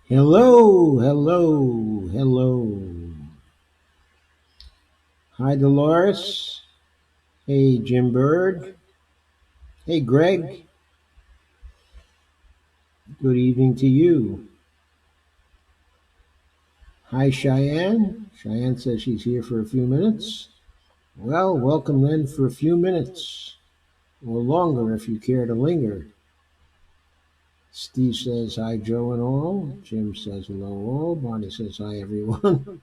Hello, hello, hello. Hi, Dolores. Hey, Jim Bird. Hey, Greg. Good evening to you. Hi, Cheyenne. Cheyenne says she's here for a few minutes. Well, welcome then for a few minutes, or longer if you care to linger. Steve says hi, Joe and all. Jim says hello, all. Bonnie says hi, everyone.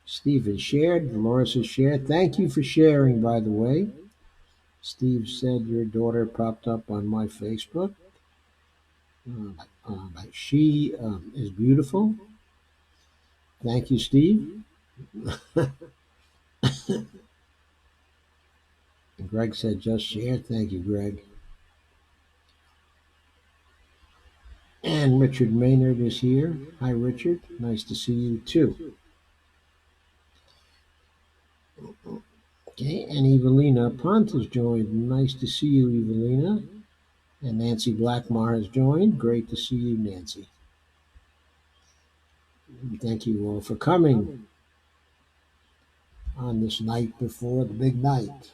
Steve has shared. Dolores has shared. Thank you for sharing, by the way. Steve said your daughter popped up on my Facebook. She is beautiful. Thank you, Steve. And Greg said just share. Thank you, Greg. And Richard Maynard is here. Hi, Richard. Nice to see you too. Okay, and Evelina Pont has joined. Nice to see you, Evelina. And Nancy Blackmar has joined. Great to see you, Nancy. And thank you all for coming on this night before the big night.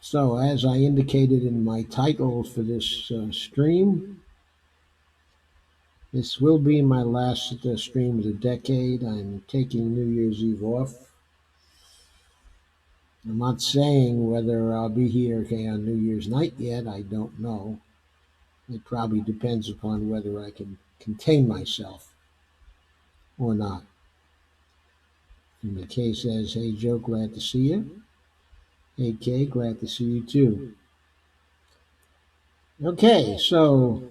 So, as I indicated in my title for this stream, this will be my last stream of the decade. I'm taking New Year's Eve off. I'm not saying whether I'll be here on New Year's night yet. I don't know. It probably depends upon whether I can contain myself or not. And the K says, hey, Joe, glad to see you. Hey, Kay, glad to see you too. Okay, so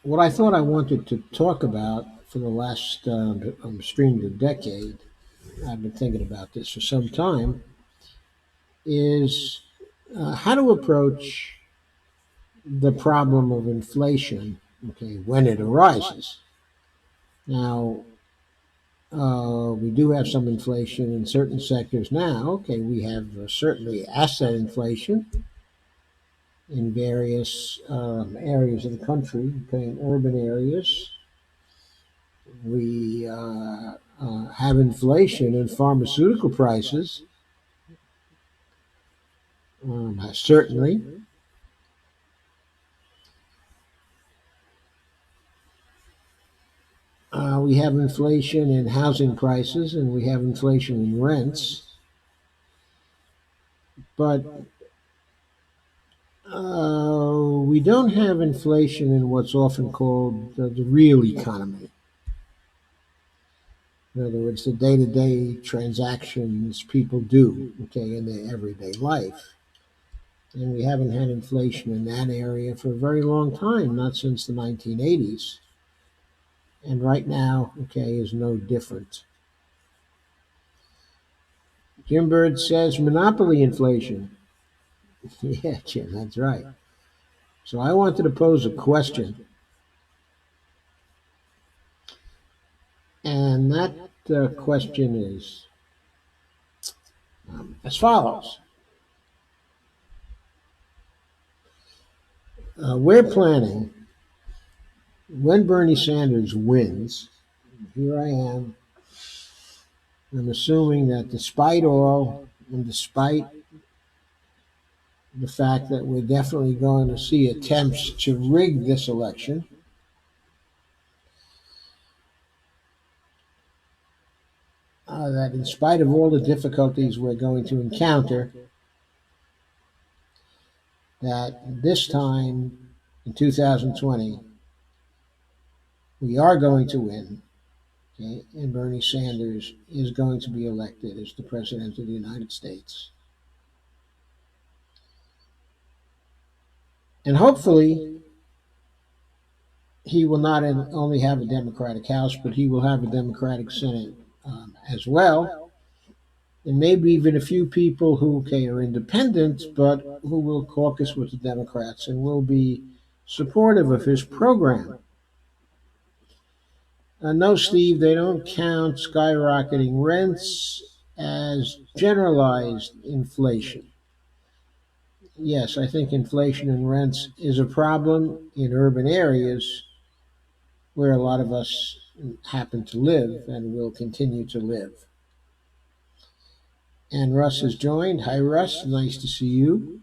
what I thought I wanted to talk about for the last stream of the decade, I've been thinking about this for some time, is how to approach the problem of inflation, okay, when it arises. Now, we do have some inflation in certain sectors now. Okay, we have certainly asset inflation in various areas of the country, okay, in urban areas. We have inflation in pharmaceutical prices, certainly. We have inflation in housing prices and we have inflation in rents. but we don't have inflation in what's often called the real economy. In other words, the day to day transactions people do, okay, in their everyday life. And we haven't had inflation in that area for a very long time, not since the 1980s. And right now, okay, is no different. Jim Bird says monopoly inflation. Yeah, Jim, that's right. So I wanted to pose a question, and that question is as follows. We're planning, when Bernie Sanders wins, here I am, I'm assuming that despite all, and despite the fact that we're definitely going to see attempts to rig this election, that in spite of all the difficulties we're going to encounter, that this time in 2020, we are going to win, okay, and Bernie Sanders is going to be elected as the President of the United States. And hopefully, he will not only have a Democratic House, but he will have a Democratic Senate as well. And maybe even a few people who okay, are independent, but who will caucus with the Democrats and will be supportive of his program. No, Steve, they don't count skyrocketing rents as generalized inflation. Yes, I think inflation in rents is a problem in urban areas where a lot of us happen to live and will continue to live. And Russ has joined. Hi, Russ. Nice to see you.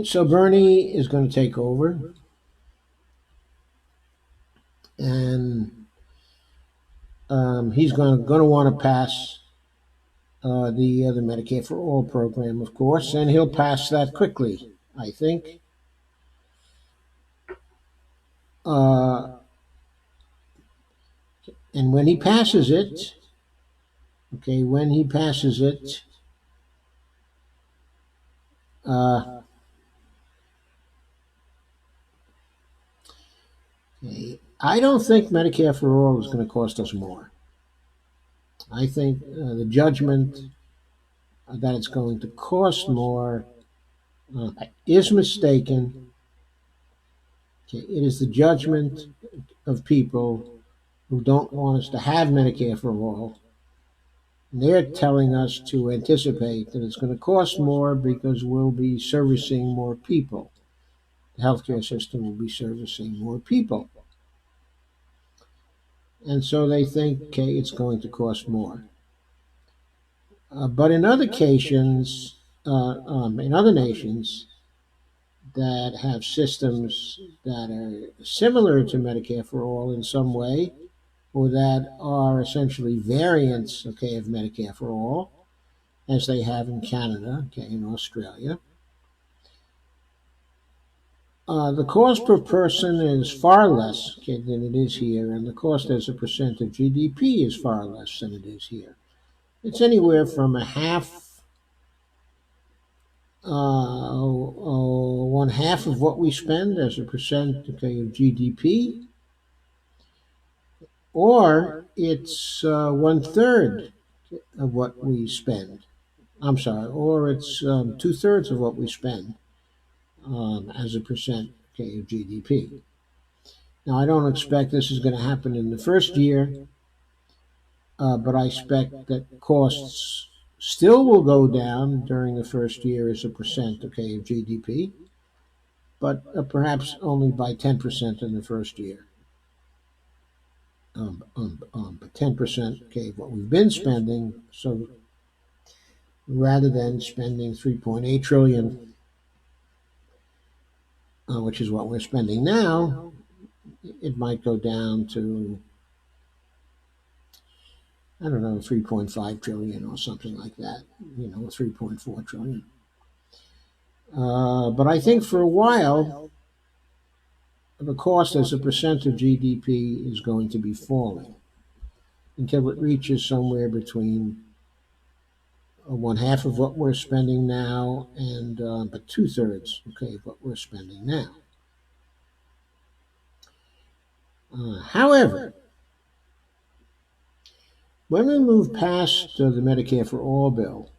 So Bernie is going to take over, and he's going to want to pass the Medicare for All program, of course, and he'll pass that quickly, I think. Uh, and when he passes it, okay, when he passes it, uh, okay, I don't think Medicare for All is going to cost us more. I think the judgment that it's going to cost more is mistaken. Okay, it is the judgment of people who don't want us to have Medicare for all. And they're telling us to anticipate that it's going to cost more because we'll be servicing more people. The healthcare system will be servicing more people. And so they think, okay, it's going to cost more. But in other nations that have systems that are similar to Medicare for all in some way, or that are essentially variants, okay, of Medicare for all, as they have in Canada, okay, in Australia. The cost per person is far less, okay, than it is here, and the cost as a percent of GDP is far less than it is here. It's anywhere from a half, one half of what we spend as a percent, okay, of GDP, or it's one third of what we spend. I'm sorry, or it's two-thirds of what we spend as a percent, okay, of GDP. Now, I don't expect this is going to happen in the first year, but I expect that costs still will go down during the first year as a percent, okay, of GDP, but perhaps only by 10% in the first year. But 10%, okay, what we've been spending. So rather than spending 3.8 trillion, which is what we're spending now, it might go down to I don't know, 3.5 trillion or something like that, 3.4 trillion. But I think for a while, the cost as a percent of GDP is going to be falling until it reaches somewhere between one half of what we're spending now and but two-thirds, okay, of what we're spending now. However, when we move past the Medicare for All bill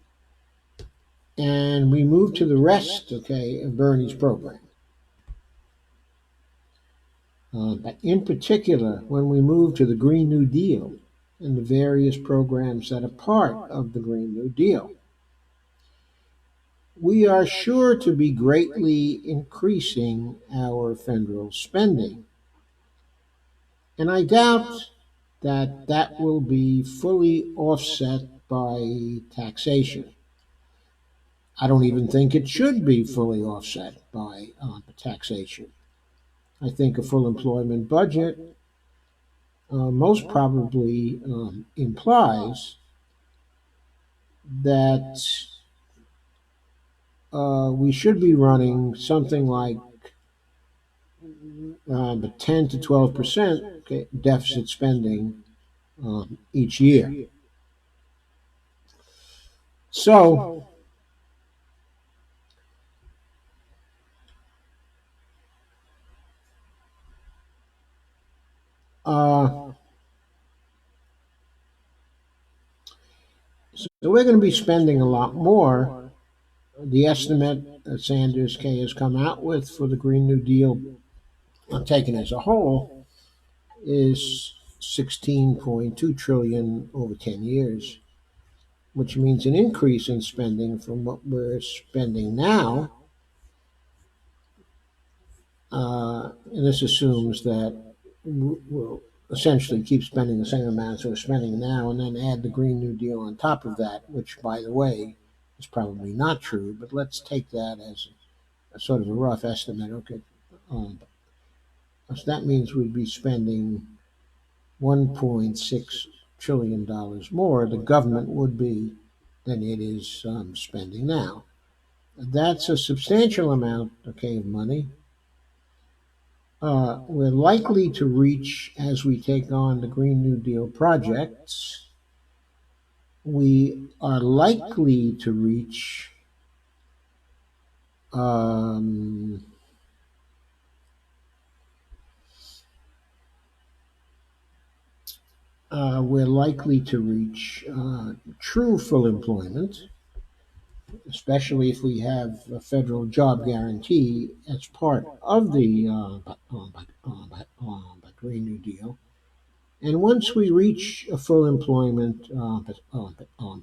and we move to the rest, okay, of Bernie's program, but in particular, when we move to the Green New Deal and the various programs that are part of the Green New Deal, we are sure to be greatly increasing our federal spending. And I doubt that that will be fully offset by taxation. I don't even think it should be fully offset by taxation. I think a full employment budget most probably implies that we should be running something like 10 to 12% deficit spending each year. So, uh, so we're going to be spending a lot more. The estimate that Sanders K has come out with for the Green New Deal, taken as a whole, is 16.2 trillion over 10 years, which means an increase in spending from what we're spending now. And this assumes that we'll essentially keep spending the same amount as we're spending now and then add the Green New Deal on top of that, which, by the way, is probably not true, but let's take that as a sort of a rough estimate. Okay, um, so that means we'd be spending $1.6 trillion more, the government would be, than it is spending now. That's a substantial amount, okay, of money. We're likely to reach, as we take on the Green New Deal projects, we are likely to reach um, we're likely to reach true full employment, especially if we have a federal job guarantee as part of the Green New Deal. And once we reach a full employment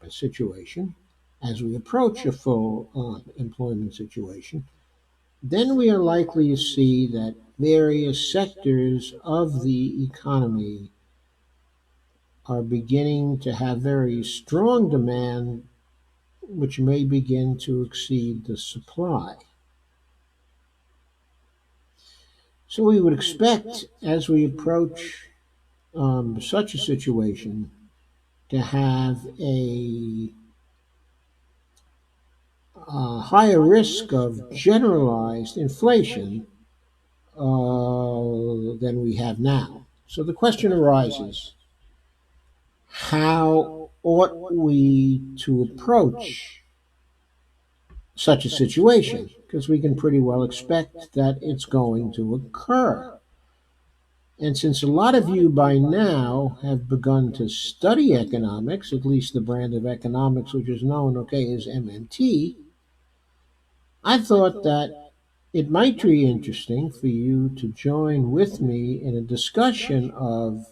situation, as we approach a full employment situation, then we are likely to see that various sectors of the economy are beginning to have very strong demand, which may begin to exceed the supply. So we would expect, as we approach such a situation, to have a higher risk of generalized inflation than we have now. So the question arises, how ought we to approach such a situation? Because we can pretty well expect that it's going to occur. And since a lot of you by now have begun to study economics, at least the brand of economics which is known, okay, as MMT, I thought that it might be interesting for you to join with me in a discussion of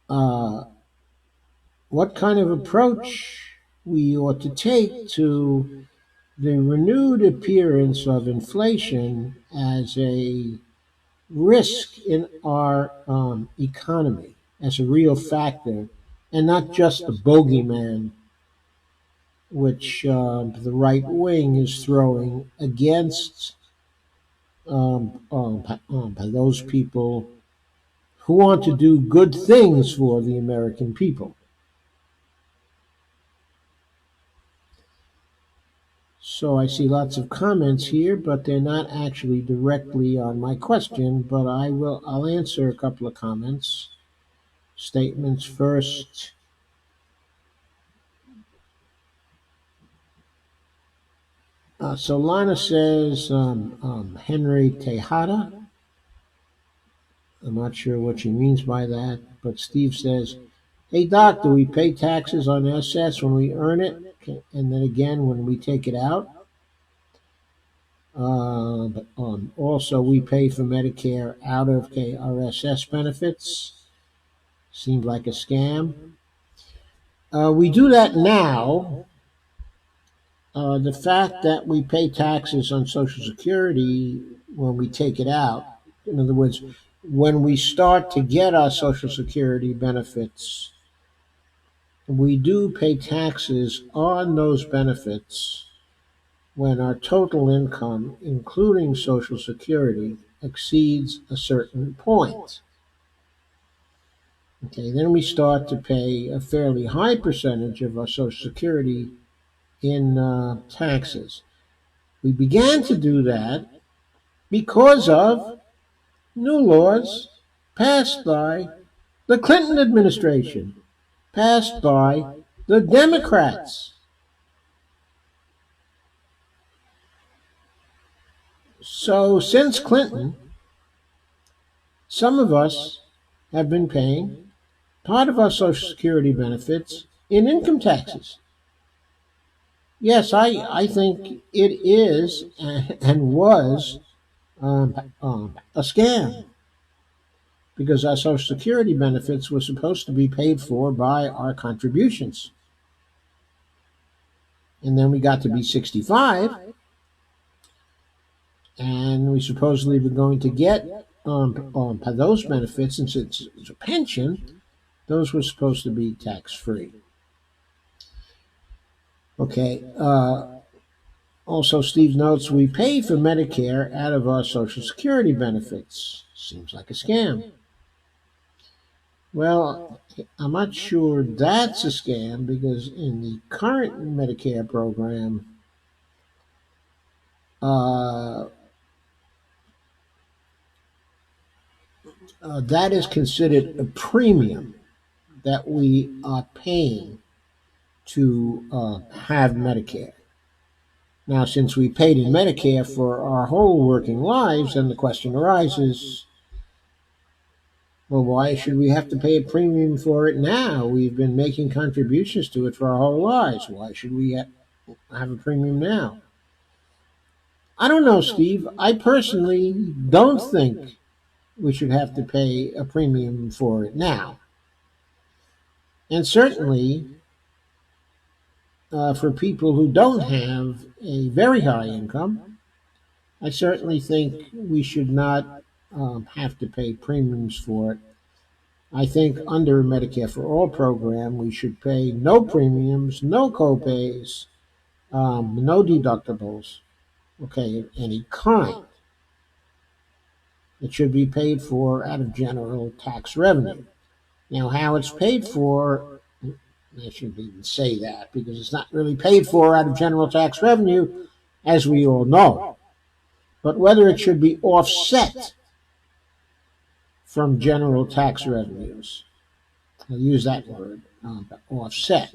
uh, what kind of approach we ought to take to the renewed appearance of inflation as a risk in our economy, as a real factor, and not just a bogeyman which the right wing is throwing against those people who want to do good things for the American people. So I see lots of comments here, but they're not actually directly on my question, but I'll answer a couple of comments. Statements first. So Lana says Henry Tejada. I'm not sure what she means by that, but Steve says, "Hey Doc, do we pay taxes on SS when we earn it, and then again when we take it out? Also, we pay for Medicare out of KRSS benefits. Seems like a scam. We do that now. The fact that we pay taxes on Social Security when we take it out, in other words, when we start to get our Social Security benefits, we do pay taxes on those benefits when our total income, including Social Security, exceeds a certain point. Okay, then we start to pay a fairly high percentage of our Social Security in taxes. We began to do that because of new laws passed by the Clinton administration, passed by the Democrats. So since Clinton, some of us have been paying part of our Social Security benefits in income taxes. Yes, I think it is and was a scam because our Social Security benefits were supposed to be paid for by our contributions. And then we got to be 65, and we supposedly were going to get those benefits, and since it's a pension, those were supposed to be tax-free. Okay. Also, Steve notes we pay for Medicare out of our Social Security benefits. Seems like a scam. Well, I'm not sure that's a scam because in the current Medicare program, that is considered a premium that we are paying to have Medicare. Now, since we paid in Medicare for our whole working lives, then the question arises, well, why should we have to pay a premium for it now? We've been making contributions to it for our whole lives. Why should we have a premium now? I don't know, Steve. I personally don't think we should have to pay a premium for it now. And certainly, for people who don't have a very high income, I certainly think we should not have to pay premiums for it. I think under Medicare for All program, we should pay no premiums, no copays, no deductibles, okay, of any kind. It should be paid for out of general tax revenue. Now, how it's paid for, I shouldn't even say that because it's not really paid for out of general tax revenue, as we all know. But whether it should be offset from general tax revenues, I'll use that word, offset.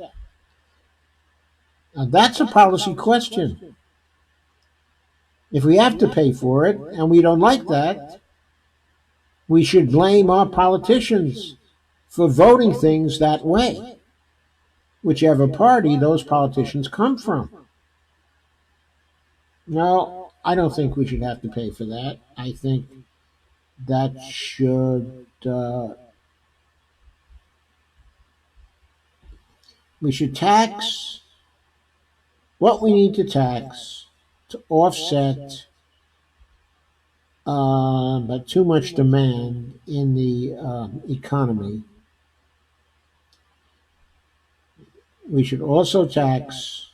Now, that's a policy question. If we have to pay for it and we don't like that, we should blame our politicians for voting things that way, whichever party those politicians come from. No, I don't think we should have to pay for that. I think that we should tax what we need to tax to offset but too much demand in the economy. We should also tax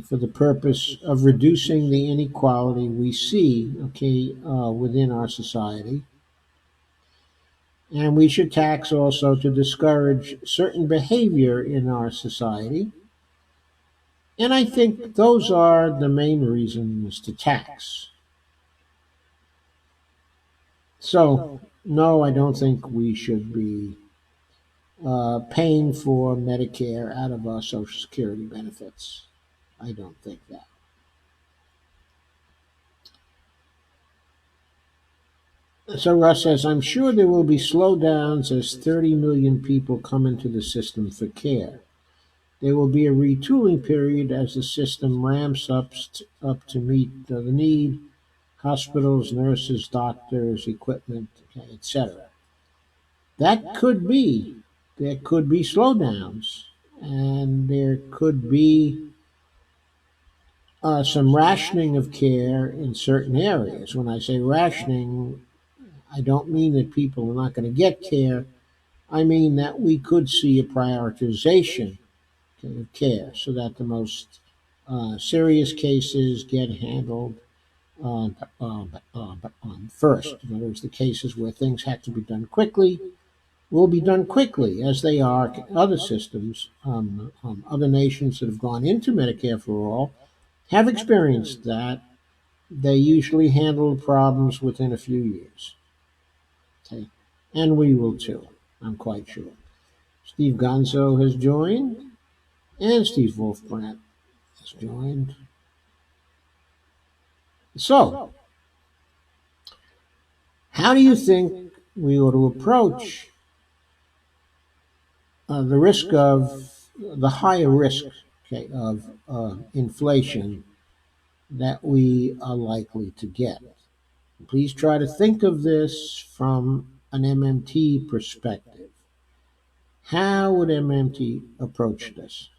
for the purpose of reducing the inequality we see, within our society. And we should tax also to discourage certain behavior in our society. And I think those are the main reasons to tax. So, no, I don't think we should be paying for Medicare out of our Social Security benefits. I don't think that. So Russ says, I'm sure there will be slowdowns as 30 million people come into the system for care. There will be a retooling period as the system ramps up to meet the need, hospitals, nurses, doctors, equipment, etc. That could be. There could be slowdowns, and there could be some rationing of care in certain areas. When I say rationing, I don't mean that people are not going to get care. I mean that we could see a prioritization of care so that the most serious cases get handled first. In other words, the cases where things have to be done quickly will be done quickly, as they are other systems. Other nations that have gone into Medicare for All have experienced that. They usually handle problems within a few years. Okay? And we will too, I'm quite sure. Steve Gonzo has joined, and Steve Wolfbrandt has joined. So, how do you think we ought to approach the risk of the higher risk, okay, of inflation that we are likely to get? Please try to think of this from an MMT perspective. How would MMT approach this?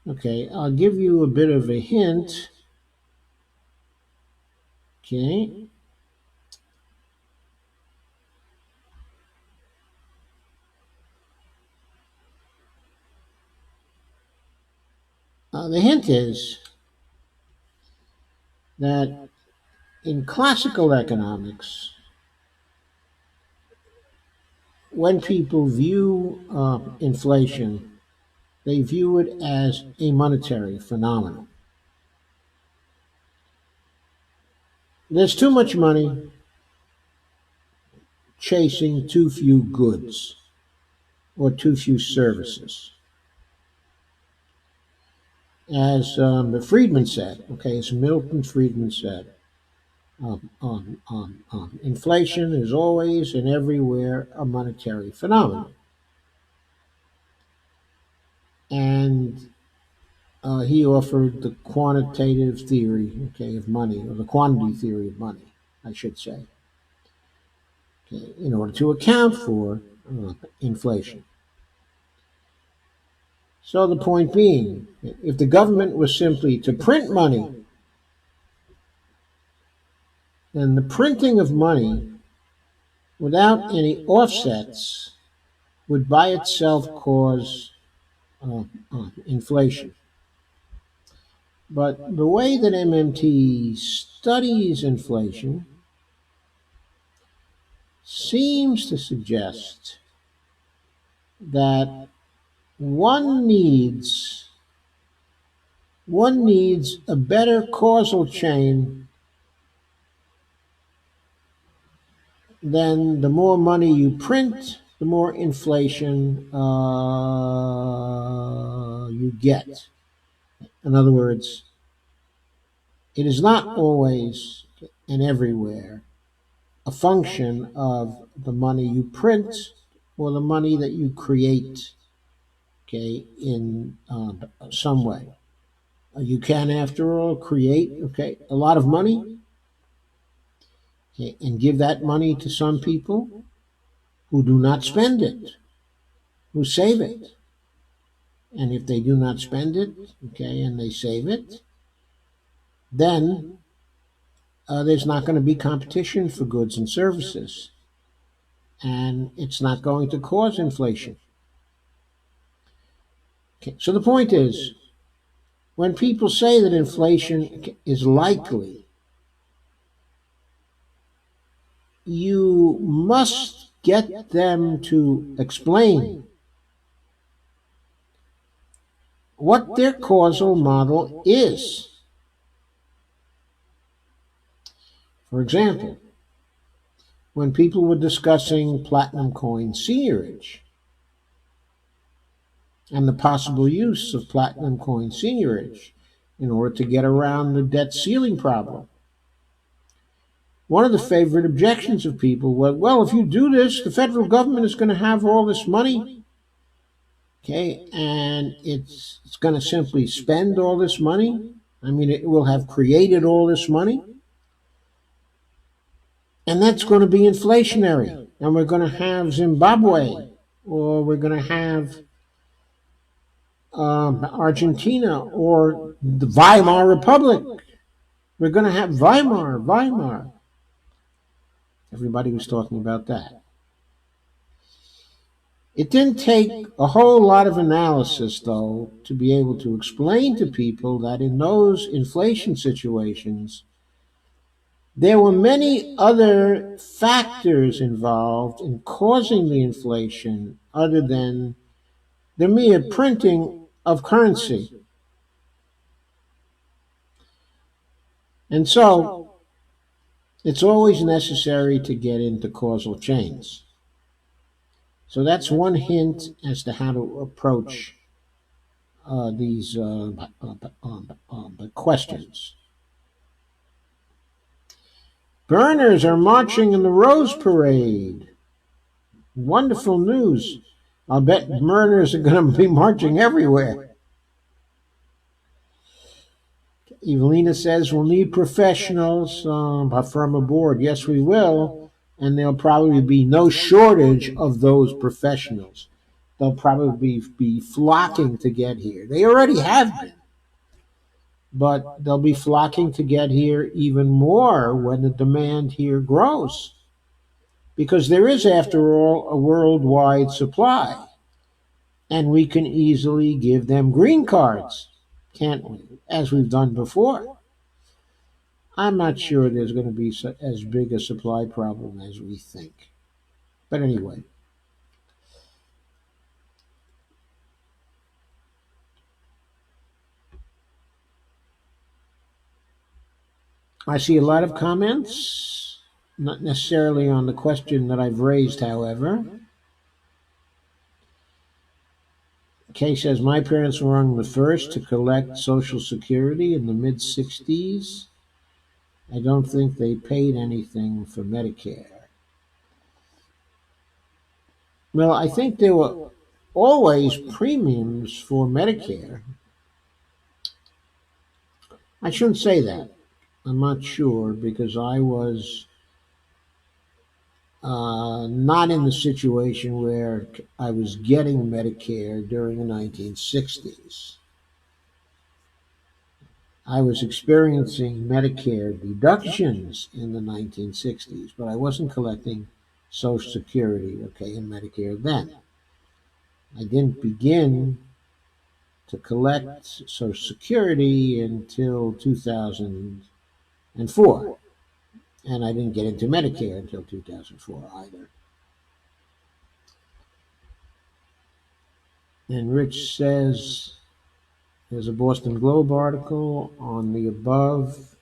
Okay, I'll give you a bit of a hint. Okay. The hint is that in classical economics, when people view inflation, they view it as a monetary phenomenon. There's too much money chasing too few goods or too few services. As Friedman said, okay, as Milton Friedman said, inflation is always and everywhere a monetary phenomenon. And he offered the quantitative theory, okay, of money, or the quantity theory of money, I should say, okay, in order to account for inflation. So the point being, if the government was simply to print money, then the printing of money without any offsets would by itself cause inflation. But the way that MMT studies inflation seems to suggest that one needs a better causal chain than the more money you print, the more inflation you get. In other words, it is not always and everywhere a function of the money you print or the money that you create, okay, in some way. You can, after all, create, okay, a lot of money, okay, and give that money to some people who do not spend it, who save it. And if they do not spend it, okay, and they save it, then there's not going to be competition for goods and services. And it's not going to cause inflation. Okay, so the point is, when people say that inflation is likely, you must get them to explain what their causal model is. For example, when people were discussing platinum coin seigniorage and the possible use of platinum coin seigniorage in order to get around the debt ceiling problem, one of the favorite objections of people was, well, if you do this, the federal government is going to have all this money, okay, and it's going to simply spend all this money. I mean, it will have created all this money, and that's going to be inflationary. And we're going to have Zimbabwe, or we're going to have Argentina, or the Weimar Republic. We're going to have Weimar. Everybody was talking about that. It didn't take a whole lot of analysis, though, to be able to explain to people that in those inflation situations, there were many other factors involved in causing the inflation other than the mere printing of currency. And so, it's always necessary to get into causal chains. So that's one hint as to how to approach these questions. Burners are marching in the Rose Parade. Wonderful news. I'll bet burners are going to be marching everywhere. Evelina says we'll need professionals from aboard. Yes, we will. And there'll probably be no shortage of those professionals. They'll probably be flocking to get here. They already have been. But they'll be flocking to get here even more when the demand here grows. Because there is, after all, a worldwide supply. And we can easily give them green cards, can't we? As we've done before. I'm not sure there's going to be as big a supply problem as we think. But anyway. I see a lot of comments, not necessarily on the question that I've raised, however. Kay says, my parents were among the first to collect Social Security in the mid-60s. I don't think they paid anything for Medicare. Well, I think there were always premiums for Medicare. I shouldn't say that. I'm not sure because I was not in the situation where I was getting Medicare during the 1960s. I was experiencing Medicare deductions in the 1960s, but I wasn't collecting Social Security, okay, and Medicare then. I didn't begin to collect Social Security until 2004. And I didn't get into Medicare until 2004 either. And Rich says, there's a Boston Globe article on the above.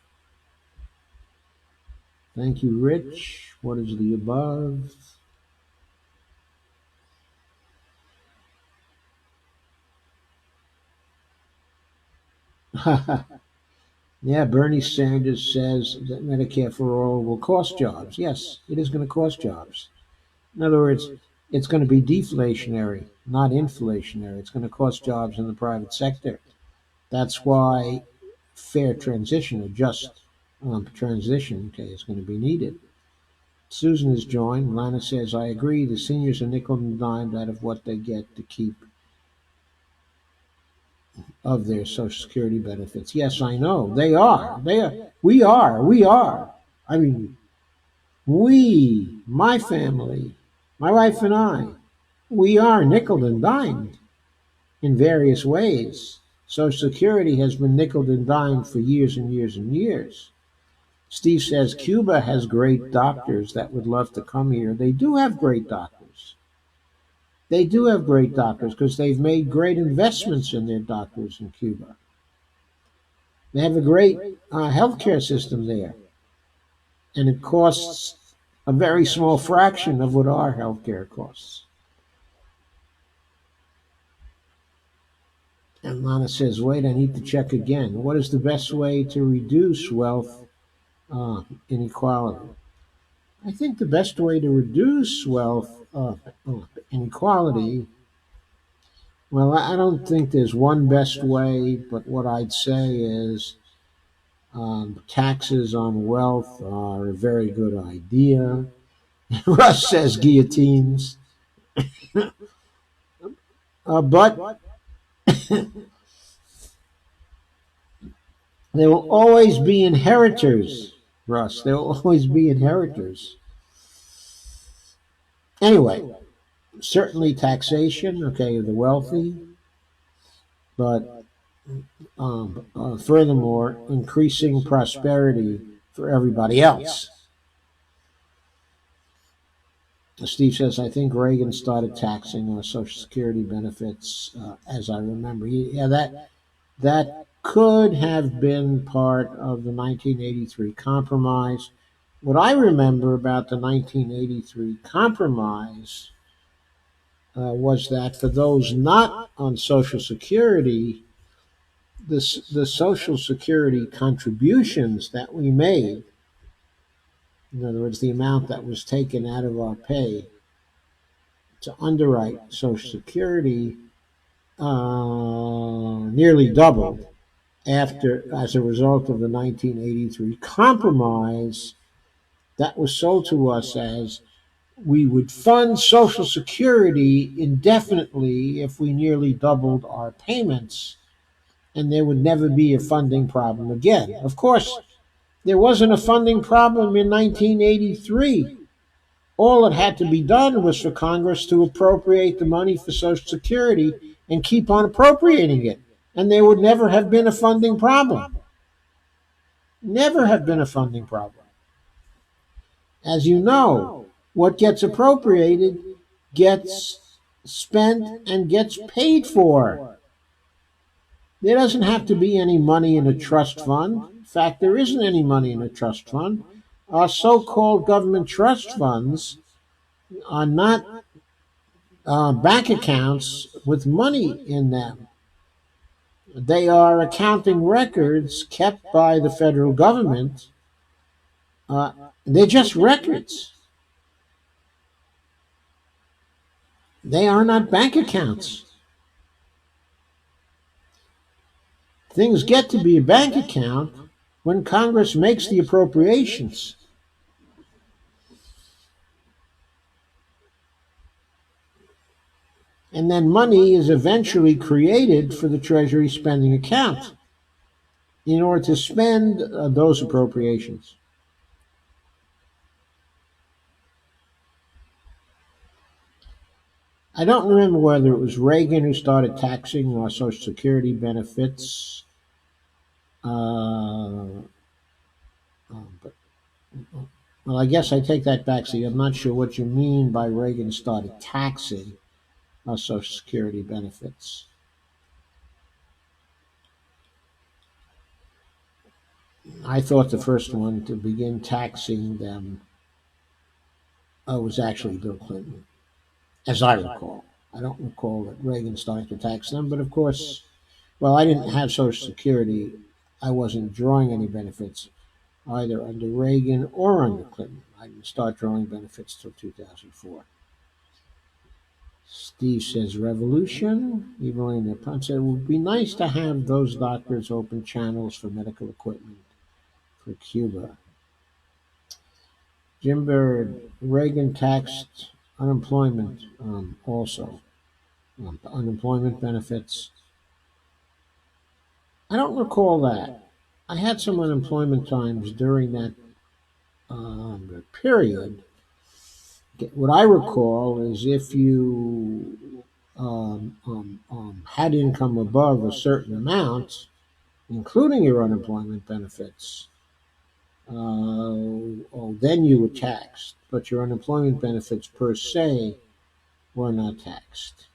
Thank you, Rich. What is the above? Yeah, Bernie Sanders says that Medicare for all will cost jobs. Yes, it is going to cost jobs. In other words, it's going to be deflationary, not inflationary. It's going to cost jobs in the private sector. That's why fair transition or just transition, okay, is going to be needed. Susan has joined. Lana says, I agree. The seniors are nickel and dimed out of what they get to keep of their Social Security benefits. Yes, I know. They are. They are. We are. We are. I mean, we, my family, my wife and I, we are nickel and dimed in various ways. Social Security has been nickel and dimed for years and years and years. Steve says Cuba has great doctors that would love to come here. They do have great doctors. They do have great doctors because they've made great investments in their doctors in Cuba. They have a great healthcare system there, and it costs a very small fraction of what our healthcare costs. And Lana says, wait, I need to check again. What is the best way to reduce wealth inequality? I think the best way to reduce wealth inequality, well, I don't think there's one best way, but what I'd say is taxes on wealth are a very good idea. Russ says guillotines. But there will always be inheritors, Russ. There will always be inheritors. Anyway, certainly taxation, okay, the wealthy, but furthermore, increasing prosperity for everybody else. Steve says, I think Reagan started taxing Social Security benefits, as I remember. Yeah, that could have been part of the 1983 compromise. What I remember about the 1983 compromise was that for those not on Social Security, the Social Security contributions that we made, in other words, the amount that was taken out of our pay to underwrite Social Security, nearly doubled as a result of the 1983 compromise that was sold to us as we would fund Social Security indefinitely if we nearly doubled our payments, and there would never be a funding problem again. Of course, there wasn't a funding problem in 1983. All that had to be done was for Congress to appropriate the money for Social Security and keep on appropriating it, and there would never have been a funding problem. Never have been a funding problem. As you know, what gets appropriated gets spent and gets paid for. There doesn't have to be any money in a trust fund. In fact, there isn't any money in a trust fund. Our so-called government trust funds are not bank accounts with money in them. They are accounting records kept by the federal government. They're just records. They are not bank accounts. Things get to be a bank account when Congress makes the appropriations. And then money is eventually created for the Treasury spending account in order to spend those appropriations. I don't remember whether it was Reagan who started taxing our Social Security benefits. But, well, I guess I take that back. See, I'm not sure what you mean by Reagan started taxing our Social Security benefits. I thought the first one to begin taxing them was actually Bill Clinton, as I recall. I don't recall that Reagan started to tax them, but of course, well, I didn't have Social Security. I wasn't drawing any benefits either under Reagan or under Clinton. I didn't start drawing benefits till 2004. Steve says, revolution. Evelina Ponce said, it would be nice to have those doctors open channels for medical equipment for Cuba. Jim Bird, Reagan taxed unemployment also. Unemployment benefits. I don't recall that. I had some unemployment times during that period. What I recall is if you had income above a certain amount, including your unemployment benefits, Then you were taxed, but your unemployment benefits per se were not taxed.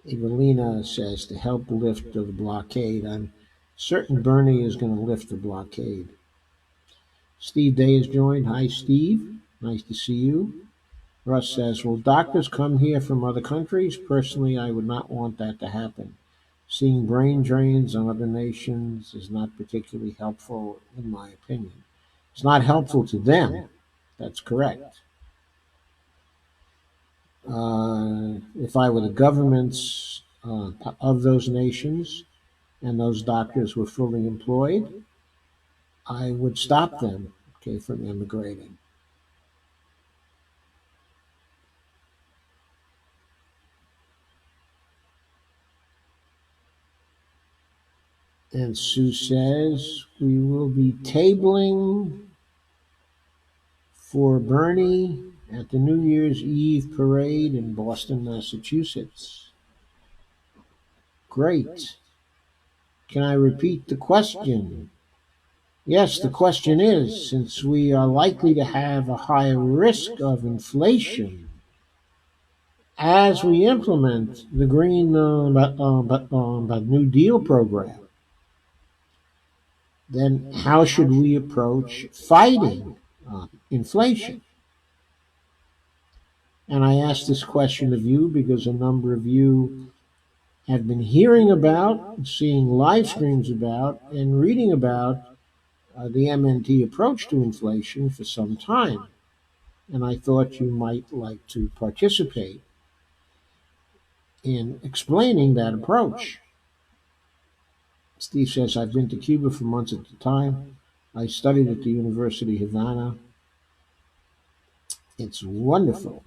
Evelina says to help lift the blockade. I'm certain Bernie is going to lift the blockade. Steve Day has joined. Hi, Steve. Nice to see you. Russ says, will doctors come here from other countries? Personally, I would not want that to happen. Seeing brain drains on other nations is not particularly helpful, in my opinion. It's not helpful to them. That's correct. If I were the governments of those nations and those doctors were fully employed, I would stop them, okay, from immigrating. And Sue says we will be tabling for Bernie at the New Year's Eve parade in Boston, Massachusetts. Great. Can I repeat the question? Yes, the question is, since we are likely to have a higher risk of inflation as we implement the Green New Deal program, then how should we approach fighting inflation? And I ask this question of you because a number of you have been hearing about, seeing live streams about, and reading about the MNT approach to inflation for some time. And I thought you might like to participate in explaining that approach. Steve says, I've been to Cuba for months at a time. I studied at the University of Havana. It's wonderful.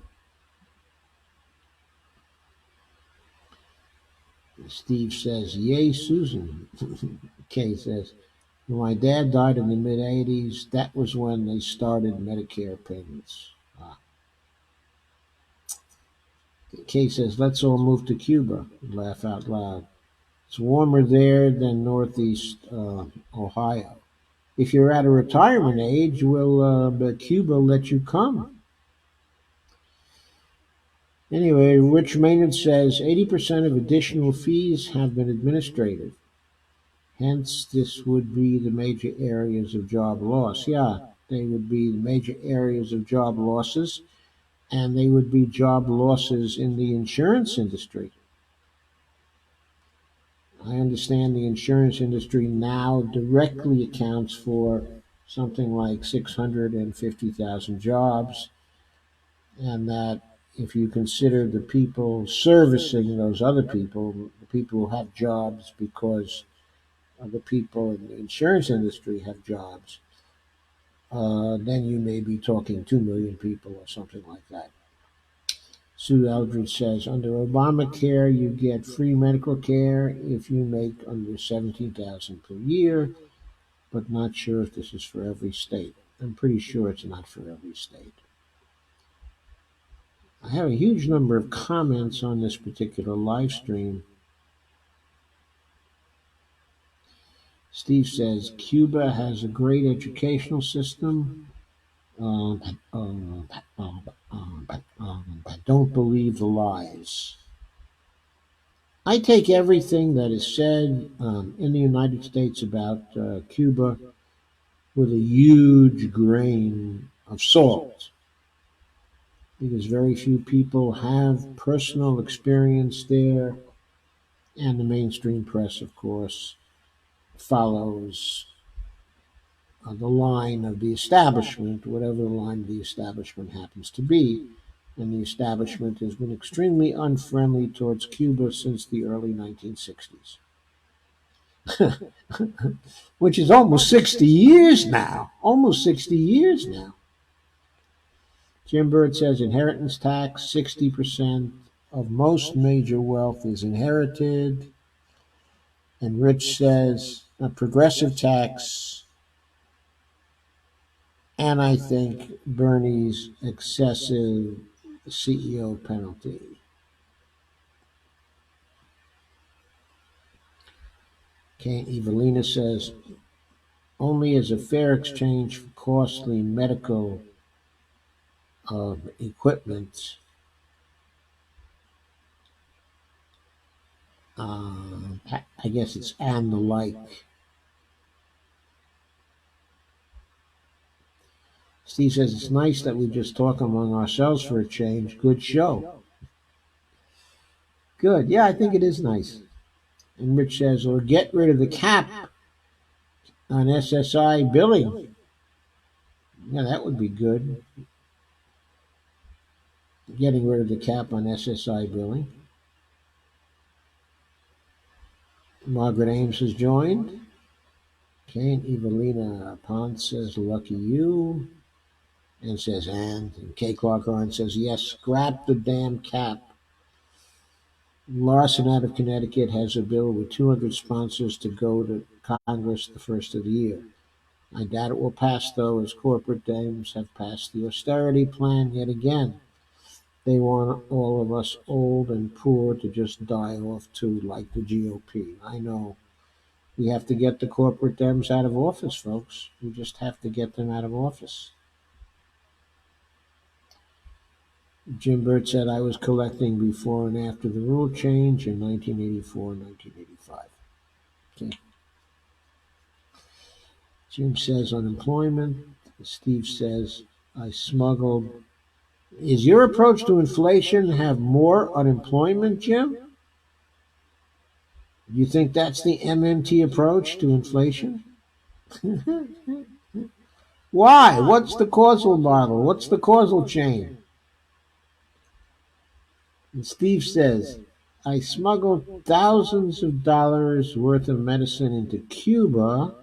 Steve says, yay, Susan. Kay says, when my dad died in the mid 80s, that was when they started Medicare payments. Kay says, let's all move to Cuba. Laugh out loud. It's warmer there than Northeast Ohio. If you're at a retirement age, will Cuba let you come? Anyway, Rich Maynard says 80% of additional fees have been administrative. Hence, this would be the major areas of job loss. Yeah, they would be the major areas of job losses, and they would be job losses in the insurance industry. I understand the insurance industry now directly accounts for something like 650,000 jobs, and that if you consider the people servicing those other people, the people who have jobs because the people in the insurance industry have jobs, then you may be talking 2 million people or something like that. Sue Eldridge says, under Obamacare, you get free medical care if you make under 17,000 per year, but not sure if this is for every state. I'm pretty sure it's not for every state. I have a huge number of comments on this particular live stream. Steve says, Cuba has a great educational system, but don't believe the lies. I take everything that is said in the United States about Cuba with a huge grain of salt because very few people have personal experience there, and the mainstream press, of course, follows the line of the establishment, whatever the line of the establishment happens to be. And the establishment has been extremely unfriendly towards Cuba since the early 1960s. Which is almost 60 years now. Almost 60 years now. Jim Bird says inheritance tax, 60% of most major wealth is inherited. And Rich says a progressive tax, and I think Bernie's excessive CEO penalty. Okay, Evelina says, only as a fair exchange for costly medical equipment. I guess it's and the like. Steve says, it's nice that we just talk among ourselves for a change. Good show. Good. Yeah, I think it is nice. And Rich says, or get rid of the cap on SSI billing. Yeah, that would be good. Getting rid of the cap on SSI billing. Margaret Ames has joined. Okay, and Evelina Ponce says, lucky you. And says, and Kay Clark on says, yes, scrap the damn cap. Larson out of Connecticut has a bill with 200 sponsors to go to Congress the first of the year. I doubt it will pass, though, as corporate dames have passed the austerity plan yet again. They want all of us old and poor to just die off too, like the GOP. I know. We have to get the corporate dems out of office, folks. We just have to get them out of office. Jim Burt said I was collecting before and after the rule change in 1984 and 1985. Okay. Jim says unemployment. Steve says I smuggled. Is your approach to inflation have more unemployment, Jim? Do you think that's the MMT approach to inflation? Why? What's the causal model? What's the causal chain? And Steve says, I smuggled thousands of dollars worth of medicine into Cuba.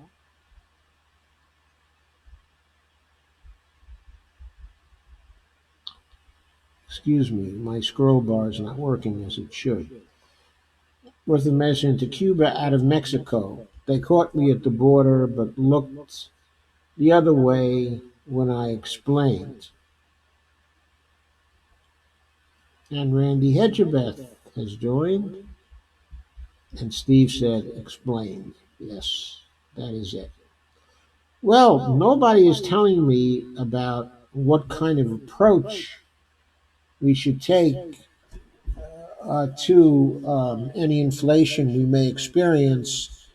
Excuse me, my scroll bar is not working as it should. Worth of medicine into Cuba out of Mexico. They caught me at the border but looked the other way when I explained. And Randy Hedgebeth has joined. And Steve said, explained. Yes, that is it. Well, nobody is telling me about what kind of approach we should take to any inflation we may experience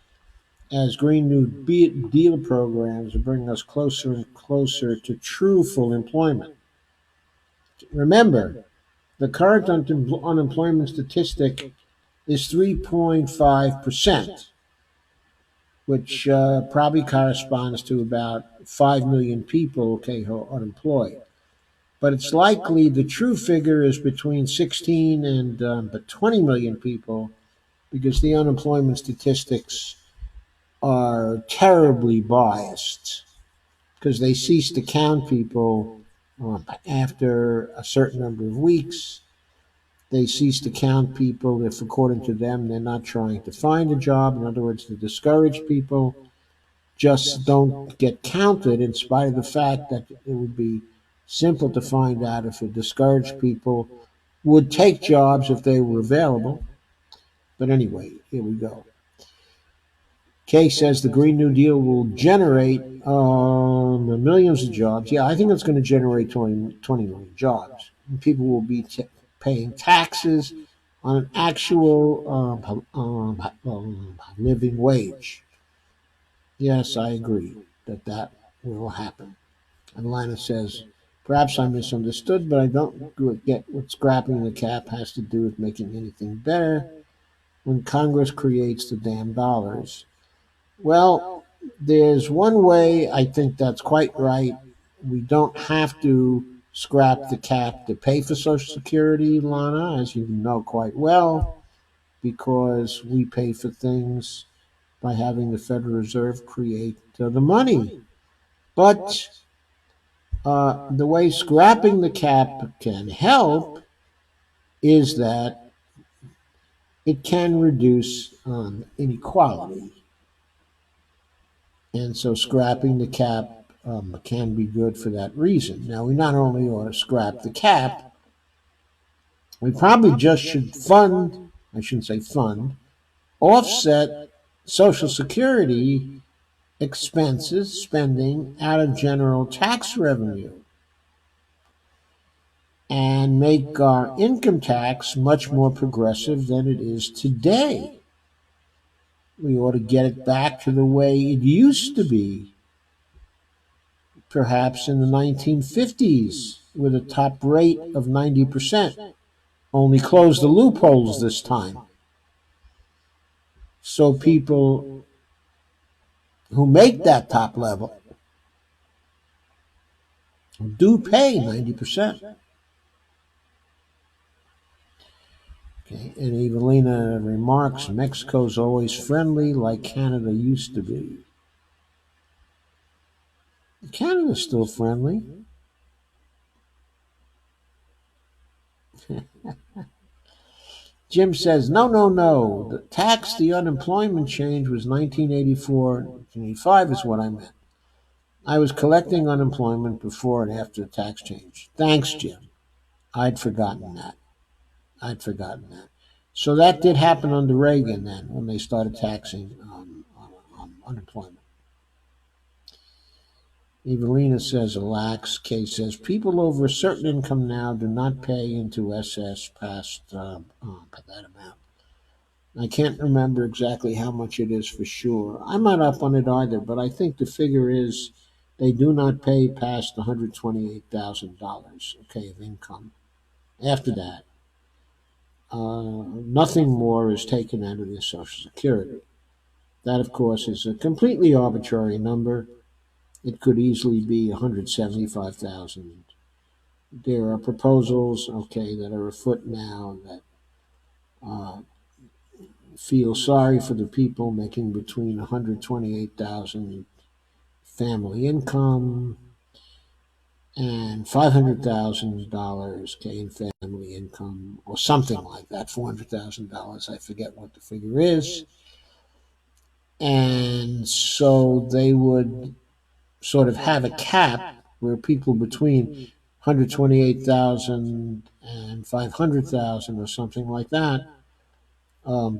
as Green New Deal programs bring us closer and closer to true full employment. Remember, the current unemployment statistic is 3.5%, which probably corresponds to about 5 million people, okay, who are unemployed. But it's likely the true figure is between 16 and 20 million people because the unemployment statistics are terribly biased because they cease to count people after a certain number of weeks. They cease to count people if, according to them, they're not trying to find a job. In other words, to discourage people just don't get counted, in spite of the fact that it would be simple to find out if discouraged people would take jobs if they were available. But anyway, here we go. Kay says the Green New Deal will generate millions of jobs. Yeah, I think it's going to generate 20 million jobs. And people will be paying taxes on an actual living wage. Yes, I agree that will happen. And Lana says, perhaps I misunderstood, but I don't get what scrapping the cap has to do with making anything better when Congress creates the damn dollars. Well, there's one way I think that's quite right. We don't have to scrap the cap to pay for Social Security, Lana, as you know quite well, because we pay for things by having the Federal Reserve create the money. But the way scrapping the cap can help is that it can reduce inequality. And so scrapping the cap can be good for that reason. Now, we not only ought to scrap the cap, we probably just should fund, I shouldn't say fund, offset Social Security expenses spending out of general tax revenue and make our income tax much more progressive than it is today. We ought to get it back to the way it used to be, perhaps in the 1950s, with a top rate of 90%. Only close the loopholes this time. So people who make that top level do pay 90%. Okay. And Evelina remarks, Mexico's always friendly like Canada used to be. Canada's still friendly. Jim says, no, no, no. The unemployment change was 1984, 1985 is what I meant. I was collecting unemployment before and after the tax change. Thanks, Jim. I'd forgotten that. So that did happen under Reagan then, when they started taxing unemployment. Evelina says, Alax. Kay says, people over a certain income now do not pay into SS past that amount. I can't remember exactly how much it is for sure. I'm not up on it either, but I think the figure is they do not pay past $128,000, okay, of income. After that, nothing more is taken out of their Social Security. That, of course, is a completely arbitrary number. It could easily be 175,000. There are proposals, okay, that are afoot now that uh, feel sorry for the people making between 128,000 family income and $500,000 gain family income, or something like that, $400,000. I forget what the figure is. And so they would sort of have a cap where people between 128,000 and 500,000 or something like that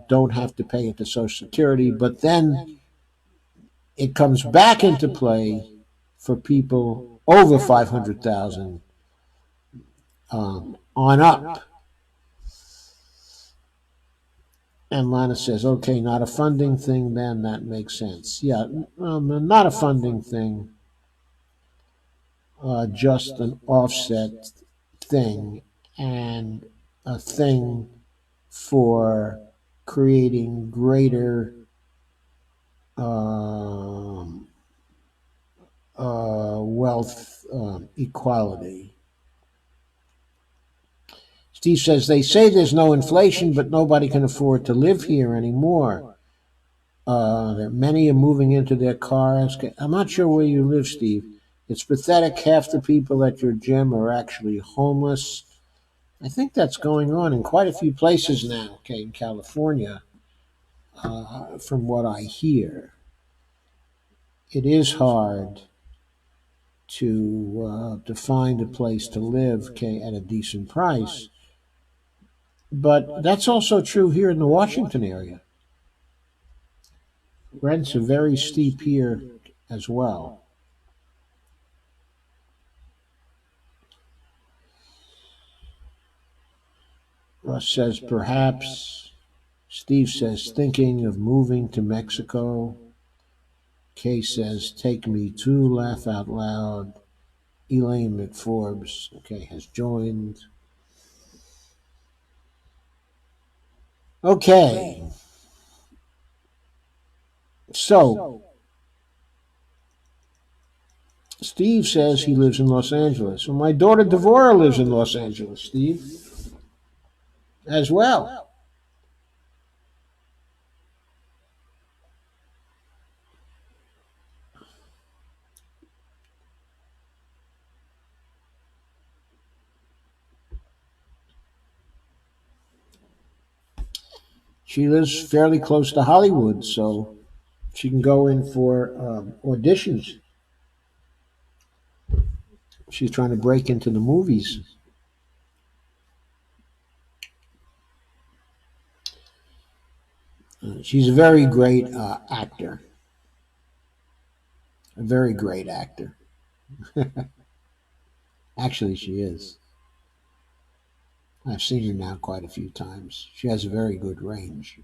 don't have to pay into Social Security, but then it comes back into play for people over 500,000 on up. And Lana says, okay, not a funding thing, then that makes sense. Yeah, not a funding thing, just an offset thing and a thing for creating greater um, wealth equality. Steve says they say there's no inflation, but nobody can afford to live here anymore. Many are moving into their cars. I'm not sure where you live, Steve. It's pathetic. Half the people at your gym are actually homeless. I think that's going on in quite a few places now, okay, in California, from what I hear. It is hard to find a place to live, okay, at a decent price. But that's also true here in the Washington area. Rents are very steep here as well. Russ says perhaps. Steve says thinking of moving to Mexico. Kay says take me to laugh out loud. Elaine McForbes, okay, has joined. Okay, so Steve says he lives in Los Angeles. Well, my daughter Devora lives in Los Angeles, Steve, as well. She lives fairly close to Hollywood, so she can go in for auditions. She's trying to break into the movies. She's a very great actor, a very great actor. Actually, she is. I've seen her now quite a few times. She has a very good range.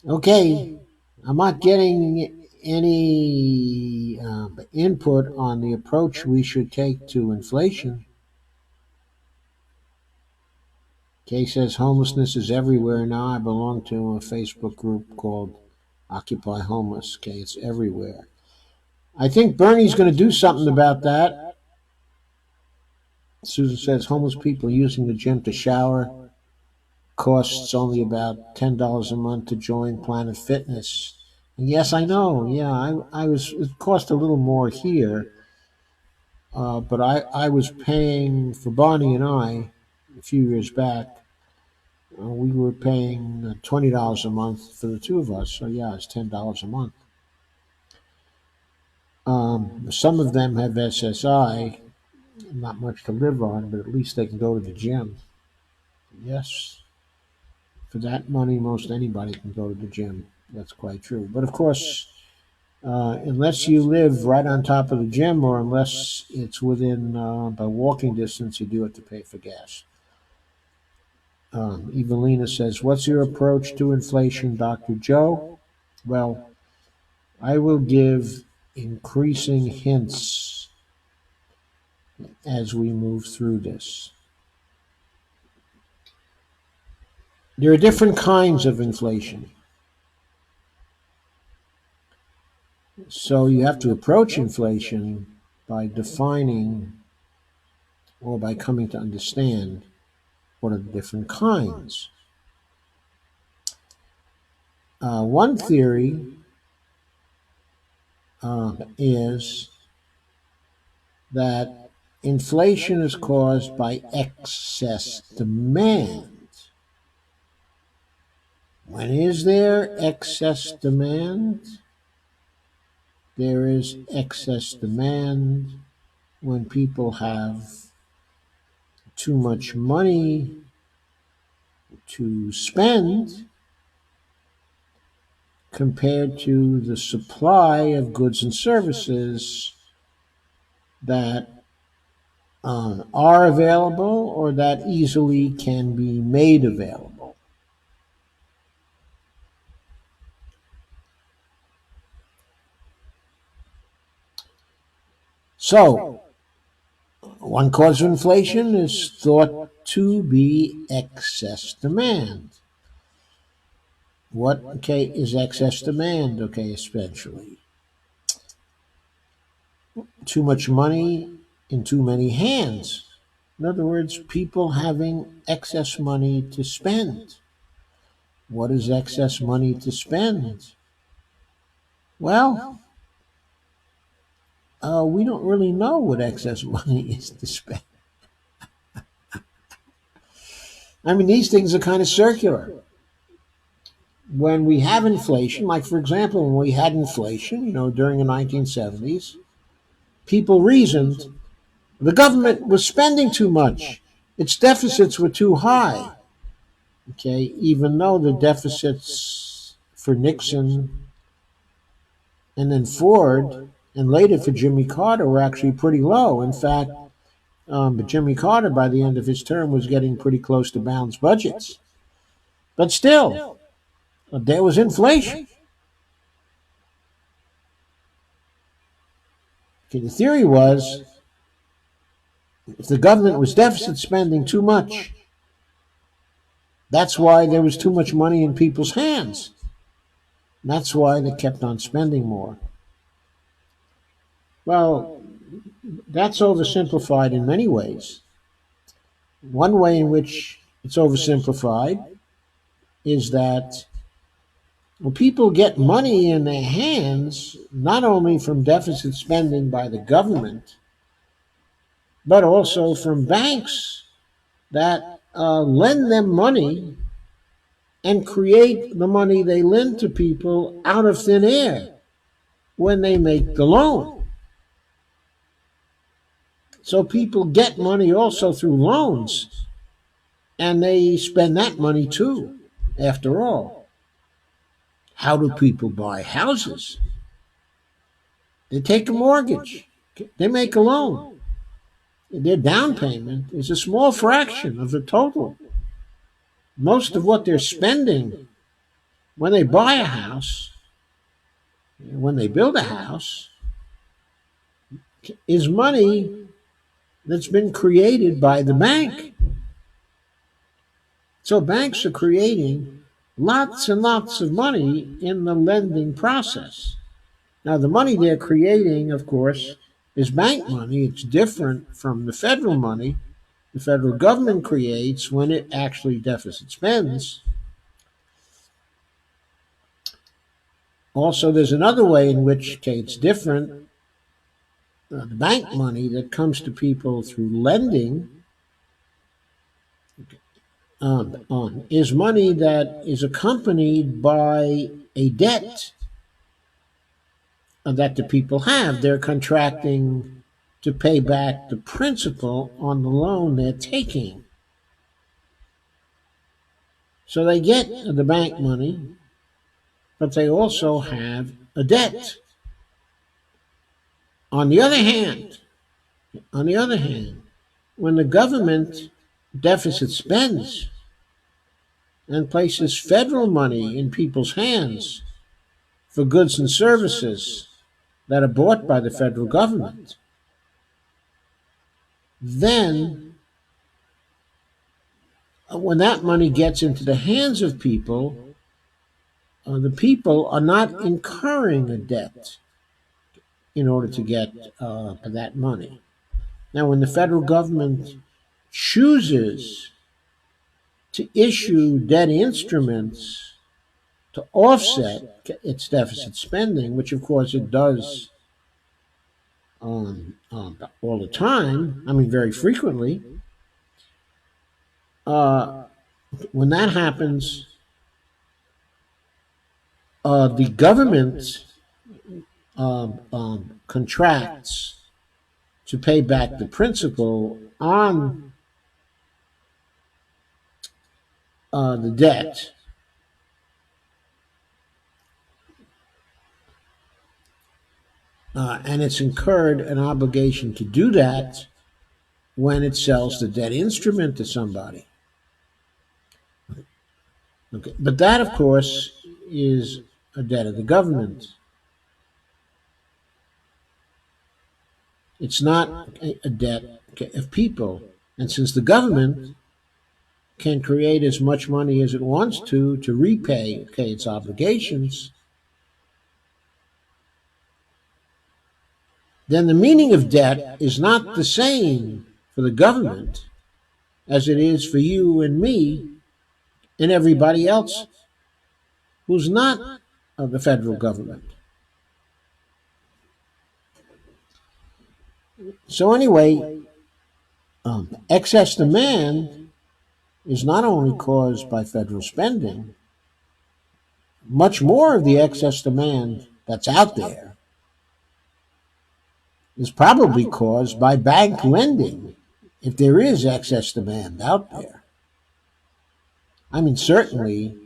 Okay, I'm not getting any input on the approach we should take to inflation. Kay says homelessness is everywhere now. I belong to a Facebook group called Occupy Homeless. Okay, it's everywhere. I think Bernie's going to do something about that. Susan says homeless people using the gym to shower costs only about $10 a month to join Planet Fitness. And yes, I know. Yeah, I was. It cost a little more here, but I was paying for Barney and I a few years back. We were paying $20 a month for the two of us. So yeah, it's $10 a month. Some of them have SSI, not much to live on, but at least they can go to the gym. Yes, for that money, most anybody can go to the gym. That's quite true. But of course, unless you live right on top of the gym or unless it's within by walking distance, you do have to pay for gas. Evelina says, what's your approach to inflation, Dr. Joe? Well, I will give increasing hints as we move through this. There are different kinds of inflation. So you have to approach inflation by defining or by coming to understand what are the different kinds. One theory is that inflation is caused by excess demand. When is there excess demand? There is excess demand when people have too much money to spend compared to the supply of goods and services that are available or that easily can be made available. So, one cause of inflation is thought to be excess demand. What, okay, is excess demand? Okay, especially too much money in too many hands. In other words, people having excess money to spend. What is excess money to spend? Well, we don't really know what excess money is to spend. I mean, these things are kind of circular. When we have inflation, like for example, when we had inflation, during the 1970s, people reasoned the government was spending too much. Its deficits were too high. Okay, even though the deficits for Nixon and then Ford and later for Jimmy Carter were actually pretty low. In fact, but Jimmy Carter, by the end of his term, was getting pretty close to balanced budgets. But still, there was inflation. Okay, the theory was if the government was deficit spending too much, that's why there was too much money in people's hands. That's why they kept on spending more. Well, that's oversimplified in many ways. One way in which it's oversimplified is that when people get money in their hands, not only from deficit spending by the government, but also from banks that lend them money and create the money they lend to people out of thin air when they make the loan. So people get money also through loans, and they spend that money too. After all, how do people buy houses? They take a mortgage, they make a loan. Their down payment is a small fraction of the total. Most of what they're spending when they buy a house, when they build a house, is money that's been created by the bank. So banks are creating lots and lots of money in the lending process. Now, the money they're creating, of course, is bank money. It's different from the federal money the federal government creates when it actually deficit spends. Also, there's another way in which, okay, it's different. The bank money that comes to people through lending is money that is accompanied by a debt that the people have. They're contracting to pay back the principal on the loan they're taking. So they get the bank money, but they also have a debt. On the other hand, when the government deficit spends and places federal money in people's hands for goods and services that are bought by the federal government, then when that money gets into the hands of people, the people are not incurring a debt in order to get that money. Now, when the federal government chooses to issue debt instruments to offset its deficit spending, which of course it does all the time, I mean, very frequently, when that happens, the government contracts to pay back the principal on the debt. And it's incurred an obligation to do that when it sells the debt instrument to somebody. Okay. But that, of course, is a debt of the government. It's not a debt of people. And since the government can create as much money as it wants to repay its obligations, then the meaning of debt is not the same for the government as it is for you and me and everybody else who's not of the federal government. So anyway, excess demand is not only caused by federal spending. Much more of the excess demand that's out there is probably caused by bank lending, if there is excess demand out there. I mean, certainly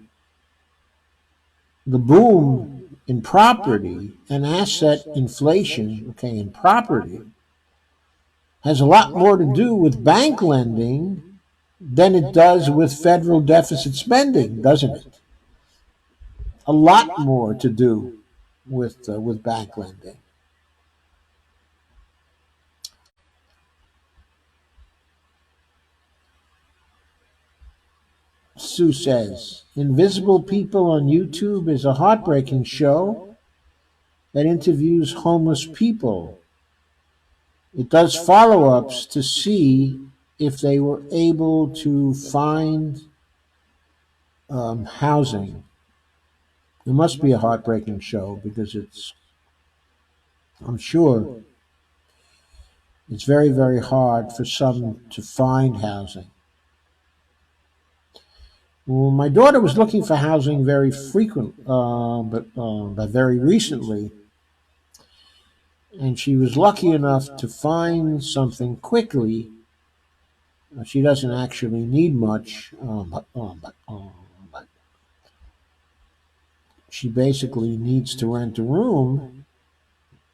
the boom in property and asset inflation, in property, has a lot more to do with bank lending than it does with federal deficit spending, doesn't it? A lot more to do with bank lending. Sue says, Invisible People on YouTube is a heartbreaking show that interviews homeless people. It does follow-ups to see if they were able to find housing. It must be a heartbreaking show because I'm sure it's very, very hard for some to find housing. Well, my daughter was looking for housing very frequent, but very recently. and she was lucky enough to find something quickly. She doesn't actually need much, but she basically needs to rent a room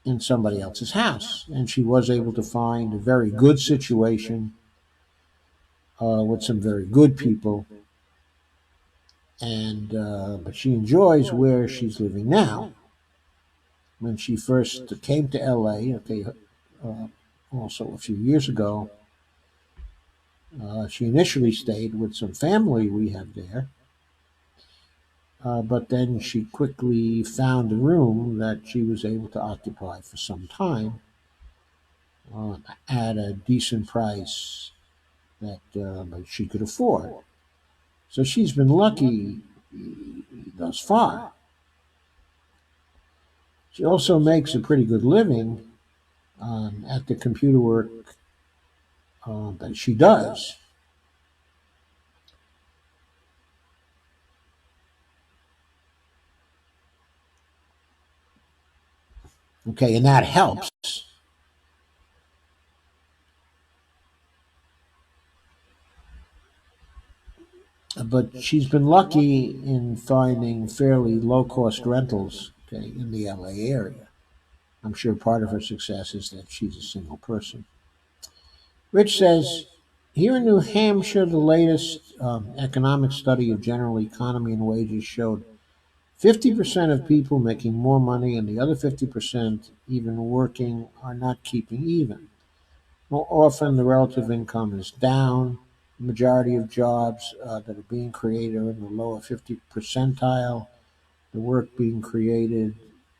in somebody else's house. And she was able to find a very good situation with some very good people. And but she enjoys where she's living now. When she first came to LA, okay, uh, also a few years ago, she initially stayed with some family we have there. But then she quickly found a room that she was able to occupy for some time uh, at a decent price that she could afford. So she's been lucky thus far. She also makes a pretty good living at the computer work that she does. Okay, and that helps. But she's been lucky in finding fairly low cost rentals, okay, in the LA area. I'm sure part of her success is that she's a single person. Rich says, here in New Hampshire, the latest economic study of general economy and wages showed 50% of people making more money and the other 50% even working are not keeping even. More often, the relative income is down. The majority of jobs that are being created are in the lower 50 percentile. The work being created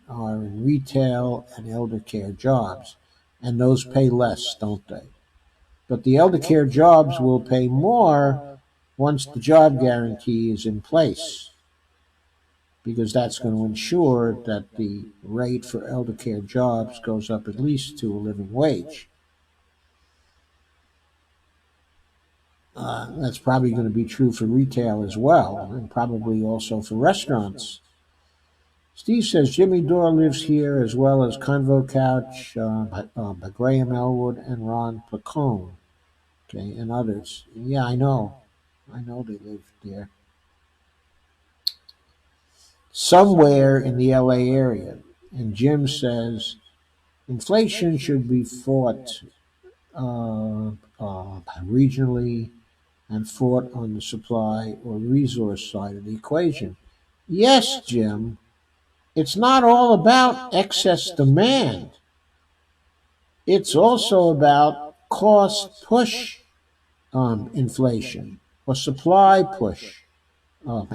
are in retail and elder care jobs, and those pay less, don't they? But the elder care jobs will pay more once the job guarantee is in place, because that's going to ensure that the rate for elder care jobs goes up at least to a living wage. That's probably going to be true for retail as well, and probably also for restaurants. Steve says Jimmy Dore lives here as well as Convo Couch by Graham Elwood and Ron Placone, okay, and others. Yeah, I know. I know they live there. Somewhere in the LA area. And Jim says inflation should be fought regionally and fought on the supply or resource side of the equation. Yes, Jim, it's not all about excess demand. It's also about cost push inflation or supply push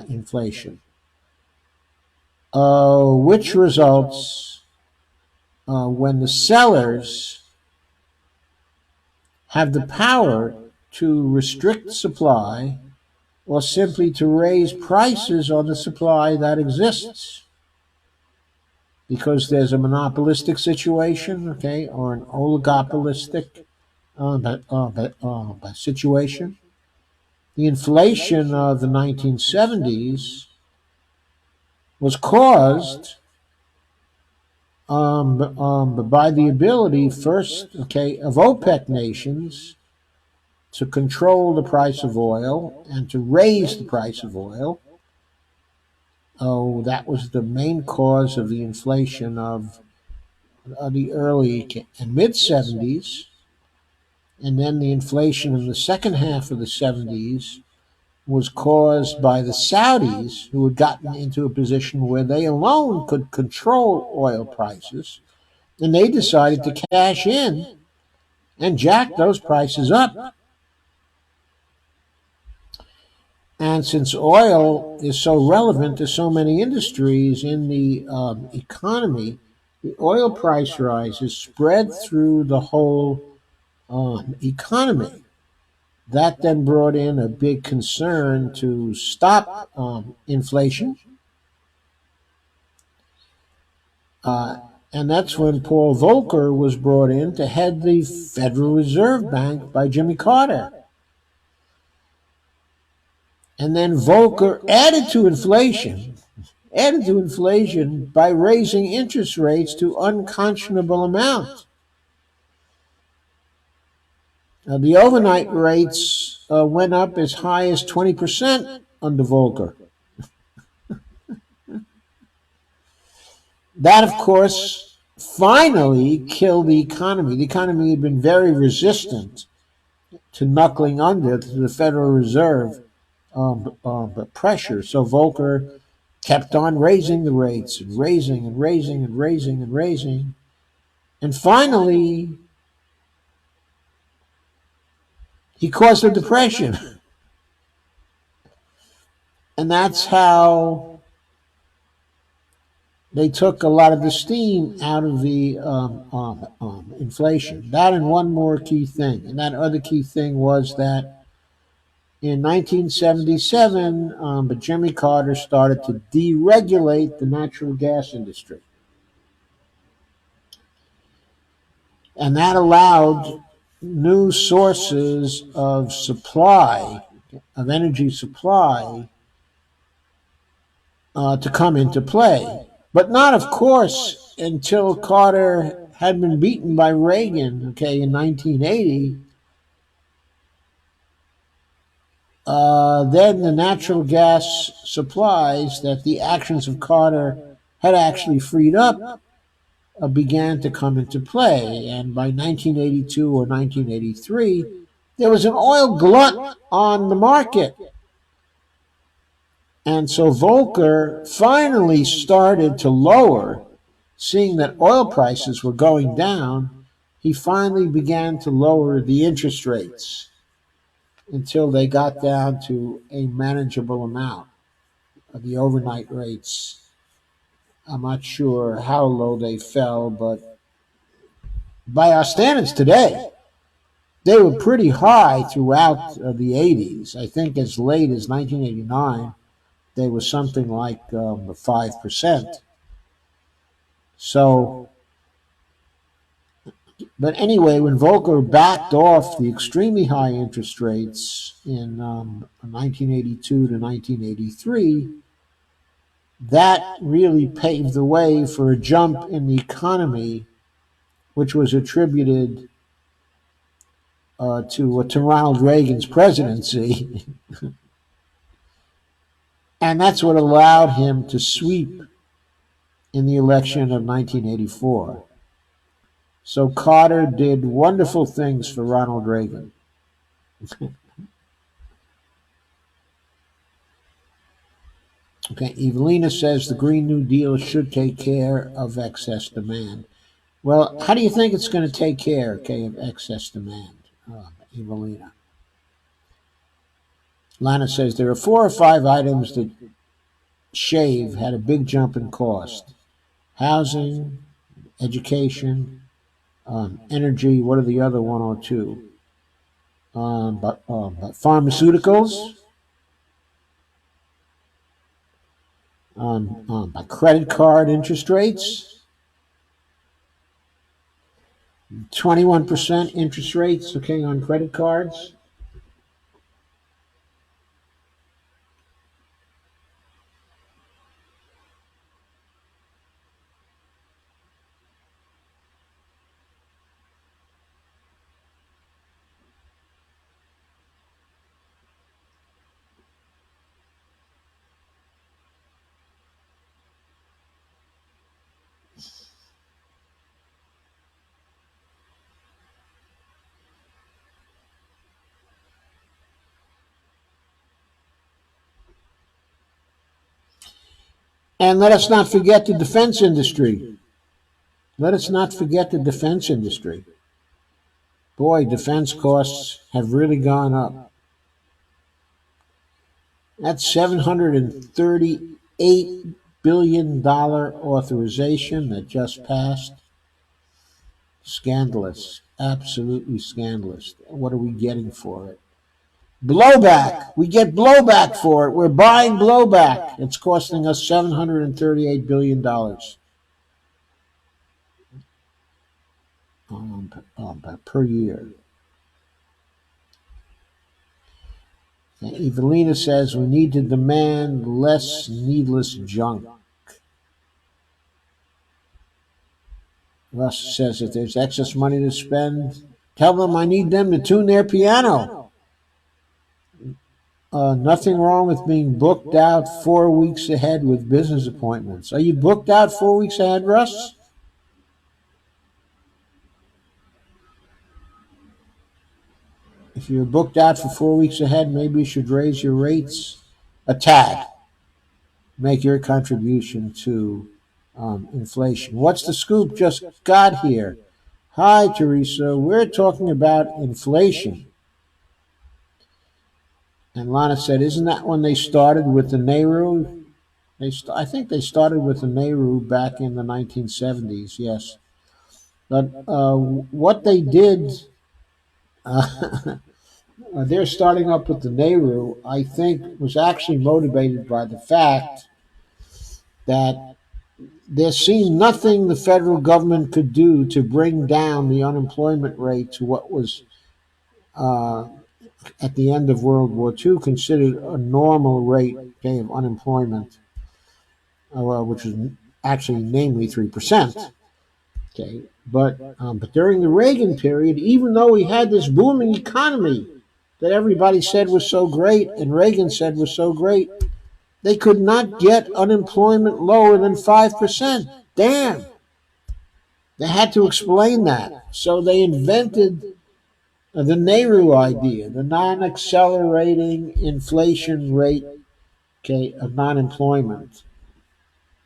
inflation, which results when the sellers have the power to restrict supply or simply to raise prices on the supply that exists because there's a monopolistic situation, okay, or an oligopolistic situation. The inflation of the 1970s was caused by the ability, first, okay, of OPEC nations to control the price of oil and to raise the price of oil. Oh, that was the main cause of the inflation of the early and mid 70s. And then the inflation in the second half of the 70s was caused by the Saudis, who had gotten into a position where they alone could control oil prices. And they decided to cash in and jack those prices up. And since oil is so relevant to so many industries in the economy, the oil price rises spread through the whole economy. That then brought in a big concern to stop inflation. And that's when Paul Volcker was brought in to head the Federal Reserve Bank by Jimmy Carter. And then Volcker added to inflation added to inflation by raising interest rates to unconscionable amounts. The overnight rates went up as high as 20% under Volcker. That, of course, finally killed the economy. The economy had been very resistant to knuckling under to the Federal Reserve pressure. So Volcker kept on raising the rates and raising and raising and raising and raising. And finally, he caused a depression. And that's how they took a lot of the steam out of the inflation. That and one more key thing. And that other key thing was that in 1977, but Jimmy Carter started to deregulate the natural gas industry. And that allowed new sources of supply, of energy supply, to come into play. But not, of course, until Carter had been beaten by Reagan, okay, in 1980. Then the natural gas supplies that the actions of Carter had actually freed up began to come into play. And by 1982 or 1983, there was an oil glut on the market. And so Volcker finally started to lower, seeing that oil prices were going down, he finally began to lower the interest rates until they got down to a manageable amount of the overnight rates. I'm not sure how low they fell, but by our standards today, they were pretty high throughout the 80s. I think as late as 1989, they were something like 5%. So, but anyway, when Volcker backed off the extremely high interest rates in 1982 to 1983, that really paved the way for a jump in the economy, which was attributed to Ronald Reagan's presidency. And that's what allowed him to sweep in the election of 1984. So Carter did wonderful things for Ronald Reagan. Okay, Evelina says the Green New Deal should take care of excess demand. Well, how do you think it's going to take care, okay, of excess demand, Evelina? Lana says there are 4 or 5 items that Shave had a big jump in cost: housing, education, energy. What are the other 1 or 2? But pharmaceuticals, by credit card interest rates, 21% interest rates, okay, on credit cards. And let us not forget the defense industry. Let us not forget the defense industry. Boy, defense costs have really gone up. That $738 billion authorization that just passed, scandalous, absolutely scandalous. What are we getting for it? Blowback. We get blowback for it. We're buying blowback. It's costing us $738 billion per year. And Evelina says we need to demand less needless junk. Russ says if there's excess money to spend, tell them I need them to tune their piano. Nothing wrong with being booked out 4 weeks ahead with business appointments. Are you booked out 4 weeks ahead, Russ? If you're booked out for 4 weeks ahead, maybe you should raise your rates a tad. Make your contribution to inflation. What's the scoop? Just got here. Hi, Teresa. We're talking about inflation. And Lana said, isn't that when they started with the Nehru? I think they started with the Nehru back in the 1970s, yes. But what they did, they're starting up with the Nehru, I think was actually motivated by the fact that there seemed nothing the federal government could do to bring down the unemployment rate to what was, uh, at the end of World War II, considered a normal rate of unemployment, which was actually namely 3%. Okay, but during the Reagan period, even though we had this booming economy that everybody said was so great, and Reagan said was so great, they could not get unemployment lower than 5%. Damn. They had to explain that. So they invented the Nehru idea, the non accelerating inflation rate, okay, of non employment.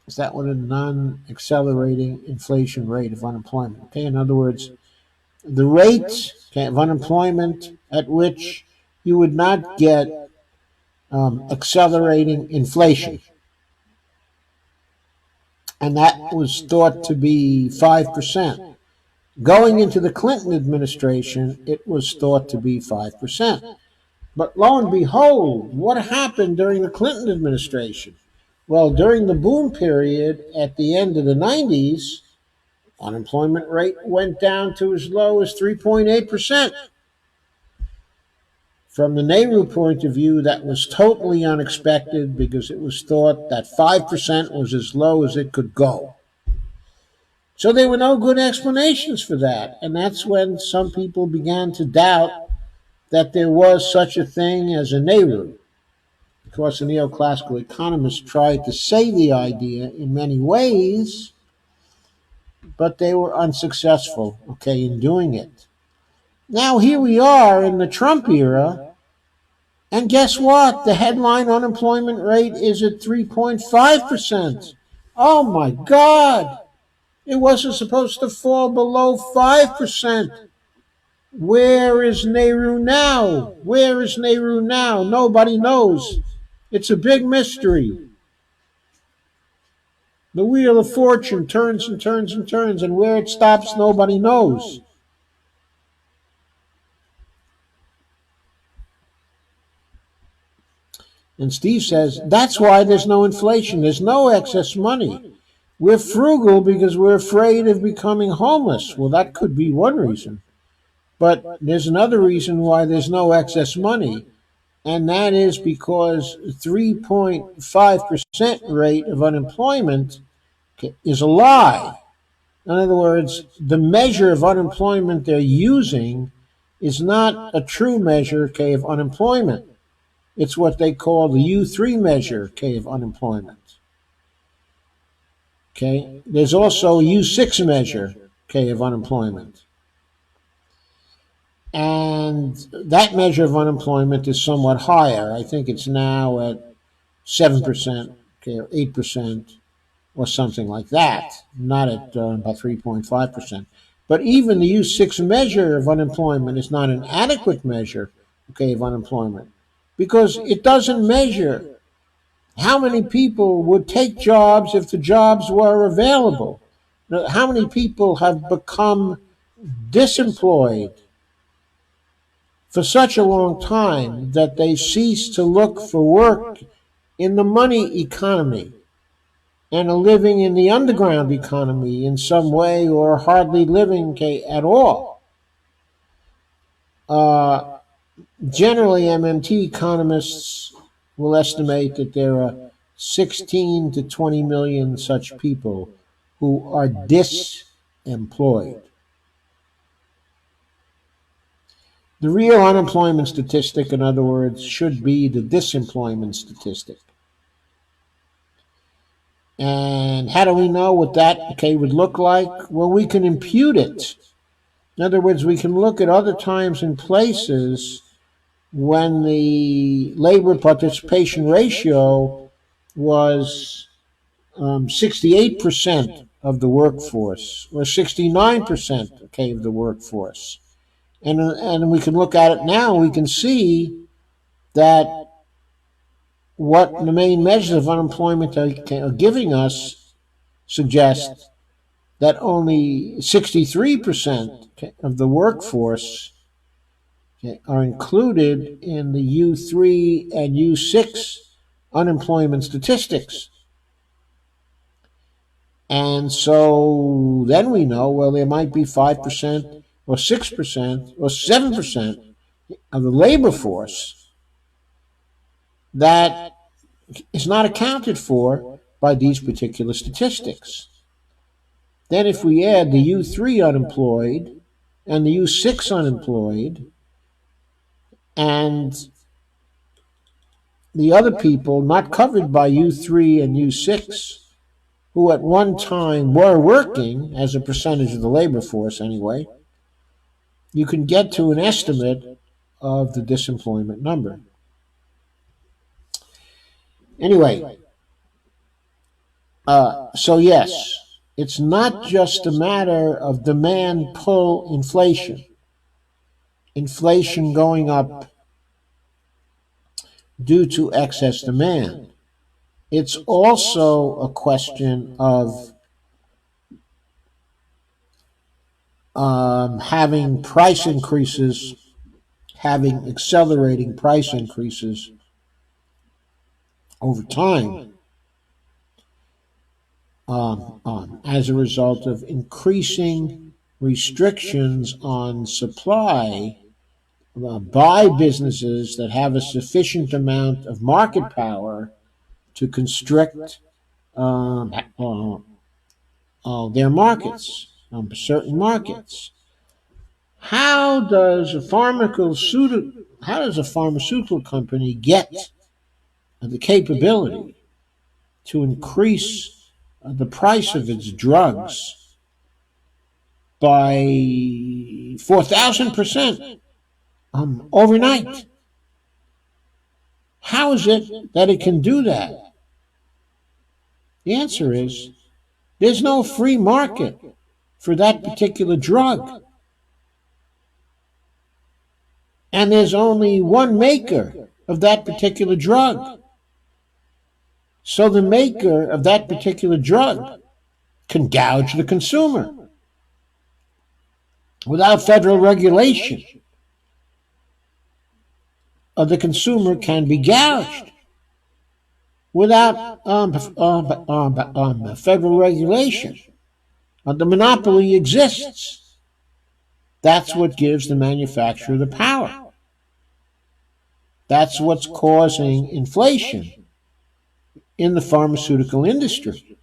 Is that what a non accelerating inflation rate of unemployment? Okay, in other words, the rate, okay, of unemployment at which you would not get accelerating inflation. And that was thought to be 5%. Going into the Clinton administration, it was thought to be 5%. But lo and behold, what happened during the Clinton administration? Well, during the boom period at the end of the 90s, unemployment rate went down to as low as 3.8%. From the Nehru point of view, that was totally unexpected because it was thought that 5% was as low as it could go. So there were no good explanations for that. And that's when some people began to doubt that there was such a thing as a Nehru. Of course, the neoclassical economists tried to say the idea in many ways, but they were unsuccessful, okay, in doing it. Now here we are in the Trump era, and guess what? The headline unemployment rate is at 3.5%. Oh my God! It wasn't supposed to fall below 5%. Where is Nehru now? Where is Nehru now? Nobody knows. It's a big mystery. The wheel of fortune turns and turns and turns, and where it stops, nobody knows. And Steve says, that's why there's no inflation. There's no excess money. We're frugal because we're afraid of becoming homeless. Well, that could be one reason. But there's another reason why there's no excess money, and that is because 3.5% rate of unemployment is a lie. In other words, the measure of unemployment they're using is not a true measure, okay, of unemployment. It's what they call the U3 measure, okay, of unemployment. Okay, there's also a U6 measure, okay, of unemployment. And that measure of unemployment is somewhat higher. I think it's now at 7%, okay, or 8%, or something like that, not at about 3.5%. But even the U6 measure of unemployment is not an adequate measure, okay, of unemployment, because it doesn't measure how many people would take jobs if the jobs were available. How many people have become disemployed for such a long time that they cease to look for work in the money economy and are living in the underground economy in some way or hardly living at all. Uh, Generally, MMT economists will estimate that there are 16 to 20 million such people who are disemployed. employed. The real unemployment statistic, in other words, should be the disemployment statistic. And how do we know what that would look like? Well, we can impute it. In other words, we can look at other times and places when the labor participation ratio was 68% of the workforce, or 69% of the workforce. And we can look at it now, we can see that what the main measures of unemployment are giving us suggest that only 63% of the workforce are included in the U3 and U6 unemployment statistics. And so then we know, well, there might be 5% or 6% or 7% of the labor force that is not accounted for by these particular statistics. Then if we add the U3 unemployed and the U6 unemployed and the other people not covered by U3 and U6 who at one time were working as a percentage of the labor force anyway, you can get to an estimate of the disemployment number. Anyway, so yes, it's not just a matter of demand pull inflation, inflation going up due to excess demand. It's also a question of having price increases, having accelerating price increases over time as a result of increasing restrictions on supply by businesses that have a sufficient amount of market power to constrict their markets, certain markets. How does a pharmaceutical company get the capability to increase the price of its drugs by 4,000% overnight? How is it that it can do that? The answer is there's no free market for that particular drug. And there's only one maker of that particular drug. So the maker of that particular drug can gouge the consumer without federal regulation. The consumer can be gouged without federal regulation. The monopoly exists. That's what gives the manufacturer the power. That's what's causing inflation in the pharmaceutical industry.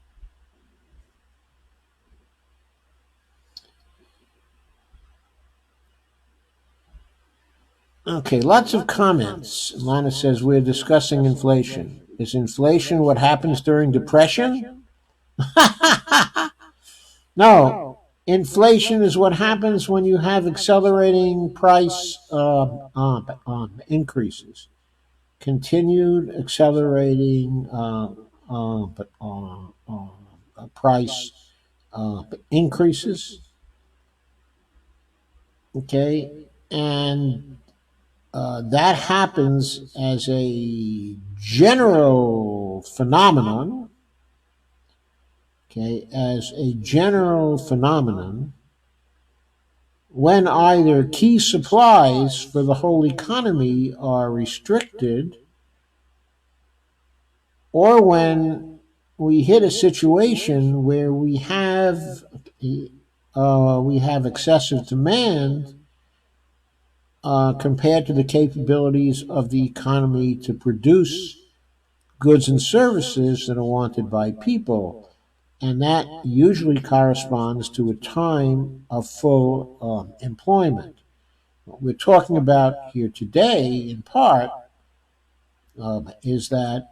Okay, lots of comments. Lana says, we're discussing inflation. Is inflation what happens during depression? No. Inflation is what happens when you have accelerating price increases. Continued accelerating price increases. Okay, and that happens as a general phenomenon. Okay, as a general phenomenon, when either key supplies for the whole economy are restricted, or when we hit a situation where we have excessive demand compared to the capabilities of the economy to produce goods and services that are wanted by people. and that usually corresponds to a time of full employment. What we're talking about here today, in part, is that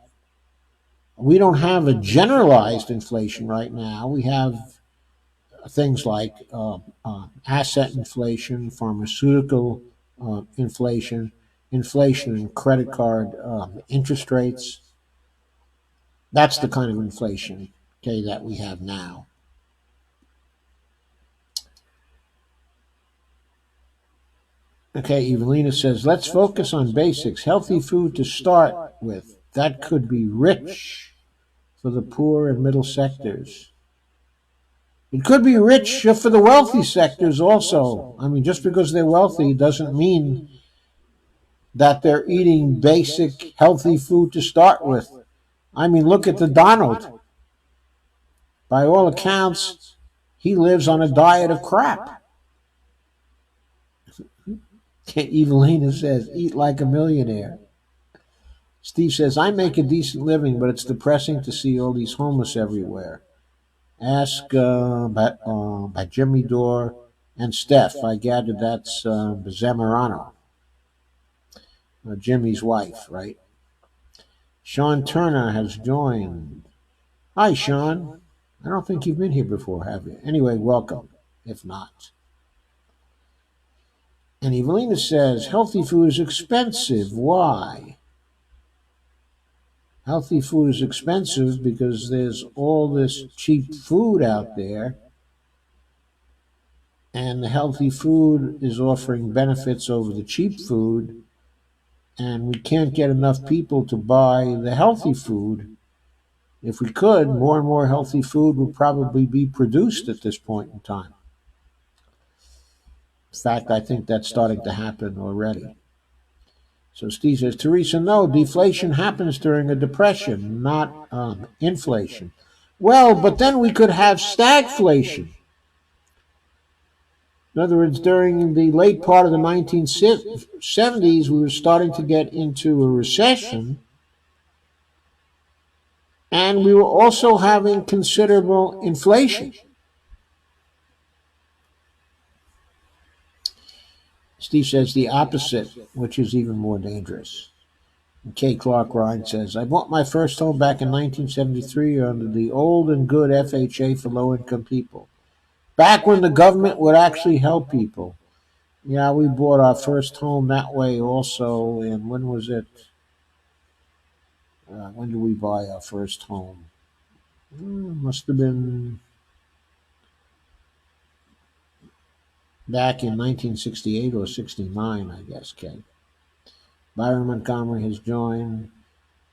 we don't have a generalized inflation right now. We have things like asset inflation, pharmaceutical inflation, inflation in credit card interest rates. That's the kind of inflation, okay, that we have now. Okay, Evelina says, let's focus on basics. Healthy food to start with. That could be rich for the poor and middle sectors. It could be rich for the wealthy sectors also. I mean, just because they're wealthy doesn't mean that they're eating basic healthy food to start with. I mean, look at the Donald. By all accounts, he lives on a diet of crap. Evelina says, eat like a millionaire. Steve says, I make a decent living, but it's depressing to see all these homeless everywhere. Ask by Jimmy Dore and Steph. I gather that's Zamorano, Jimmy's wife, right? Sean Turner has joined. Hi, Sean. I don't think you've been here before, have you? Anyway, welcome, if not. And Evelina says, healthy food is expensive. Why? Healthy food is expensive because there's all this cheap food out there, and the healthy food is offering benefits over the cheap food, and we can't get enough people to buy the healthy food. If we could, more and more healthy food would probably be produced at this point in time. In fact, I think that's starting to happen already. So Steve says, Teresa, no, deflation happens during a depression, not inflation. Well, but then we could have stagflation. In other words, during the late part of the 1970s, we were starting to get into a recession, and we were also having considerable inflation. Steve says the opposite, which is even more dangerous. K. Clark Ryan says, I bought my first home back in 1973 under the old and good FHA for low income people. Back when the government would actually help people. Yeah, we bought our first home that way also. And when was it? When did we buy our first home? Must have been back in 1968 or 69, I guess, Kay. Byron Montgomery has joined.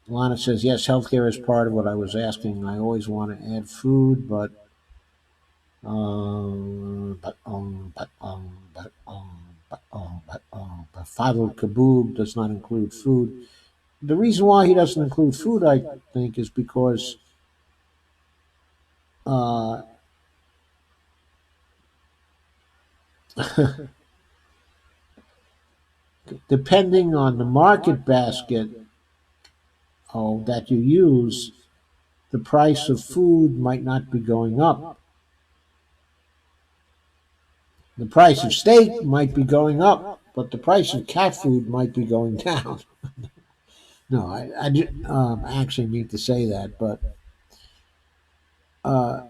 Lana says, yes, healthcare is part of what I was asking. I always want to add food, but Fadl Kaboub does not include food. The reason why he doesn't include food, I think, is because uh, depending on the market basket that you use, the price of food might not be going up. The price of steak might be going up, but the price of cat food might be going down. No, I actually mean to say that, but uh,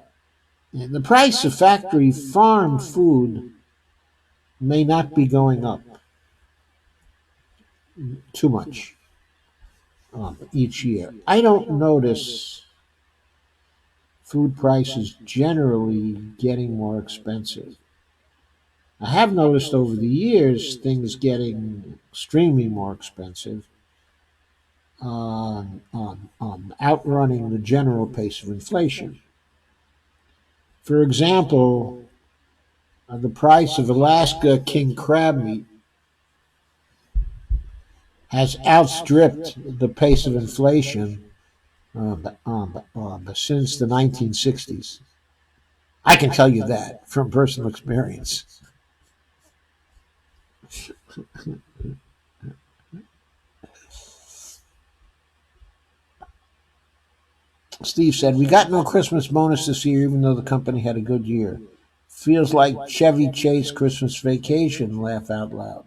the price of factory farm food may not be going up too much each year. I don't notice food prices generally getting more expensive. I have noticed over the years things getting extremely more expensive, outrunning the general pace of inflation. For example, the price of Alaska king crab meat has outstripped the pace of inflation since the 1960s. I can tell you that from personal experience. Steve said, "We got no Christmas bonus this year, even though the company had a good year. Feels like Chevy Chase Christmas Vacation, laugh out loud."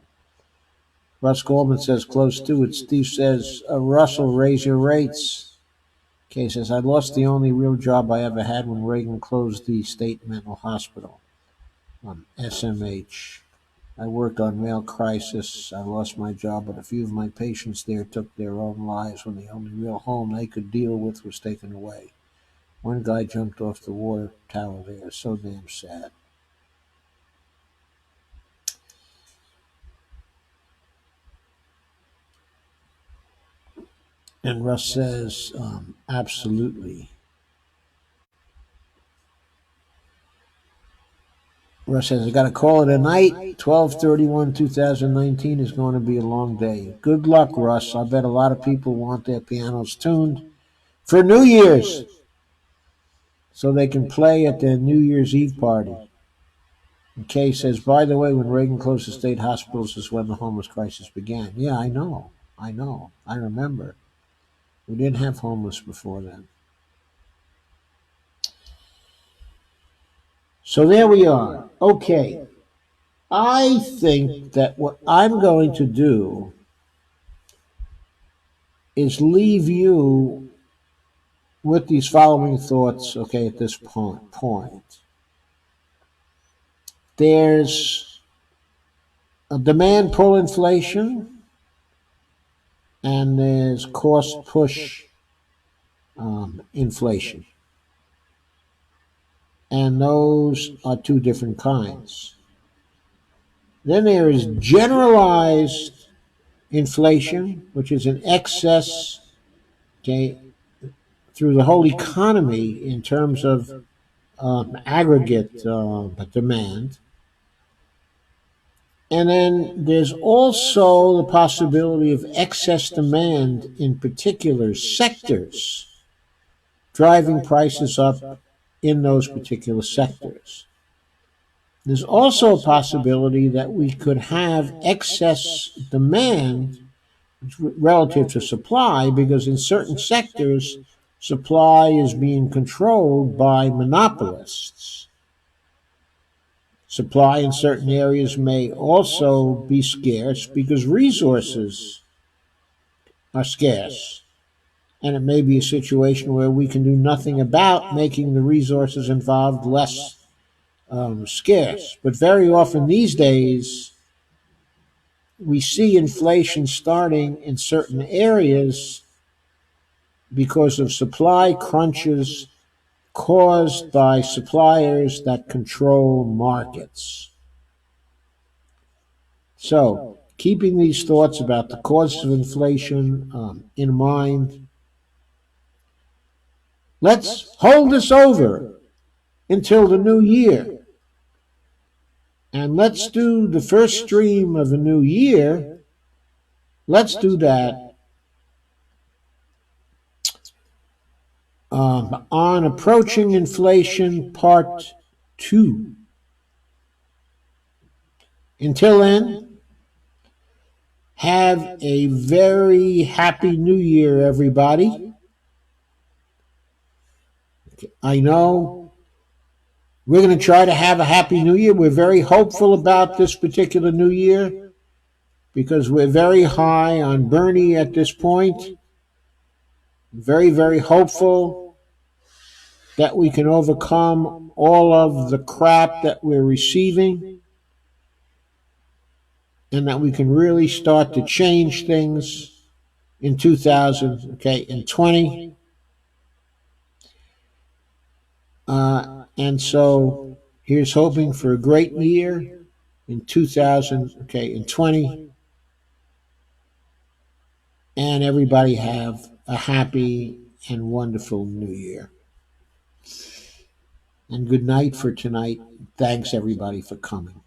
Russ Goldman says, "Close to it." Steve says, "Russell, raise your rates." Kay says, "I lost the only real job I ever had when Reagan closed the state mental hospital, SMH. I worked on mail crisis. I lost my job, but a few of my patients there took their own lives when the only real home they could deal with was taken away. One guy jumped off the water tower there. So damn sad." And Russ says, "Absolutely." Russ says, "I got to call it a night. 12/31/2019 is going to be a long day. Good luck, Russ. I bet a lot of people want their pianos tuned for New Year's so they can play at their New Year's Eve party." And Kay says, "By the way, when Reagan closed the state hospitals is when the homeless crisis began." Yeah, I know. I know. I remember. We didn't have homeless before then. So there we are. Okay. I think that what I'm going to do is leave you with these following thoughts, okay, at this point. There's a demand pull inflation, and there's cost push inflation. And those are two different kinds. Then there is generalized inflation, which is an excess, okay, through the whole economy in terms of aggregate demand. And then there's also the possibility of excess demand in particular sectors, driving prices up in those particular sectors. There's also a possibility that we could have excess demand relative to supply because in certain sectors, supply is being controlled by monopolists. Supply in certain areas may also be scarce because resources are scarce. And it may be a situation where we can do nothing about making the resources involved less scarce. But very often these days, we see inflation starting in certain areas because of supply crunches caused by suppliers that control markets. So, keeping these thoughts about the causes of inflation in mind, let's hold this over until the new year. And let's do the first stream of a new year. Let's do that on Approaching Inflation Part 2. Until then, have a very happy new year, everybody. I know we're going to try to have a happy new year. We're very hopeful about this particular new year because we're very high on Bernie at this point. Very, very hopeful that we can overcome all of the crap that we're receiving and that we can really start to change things in 2020. And so here's hoping for a great year in 2020. And everybody have a happy and wonderful new year. And good night for tonight. Thanks everybody for coming.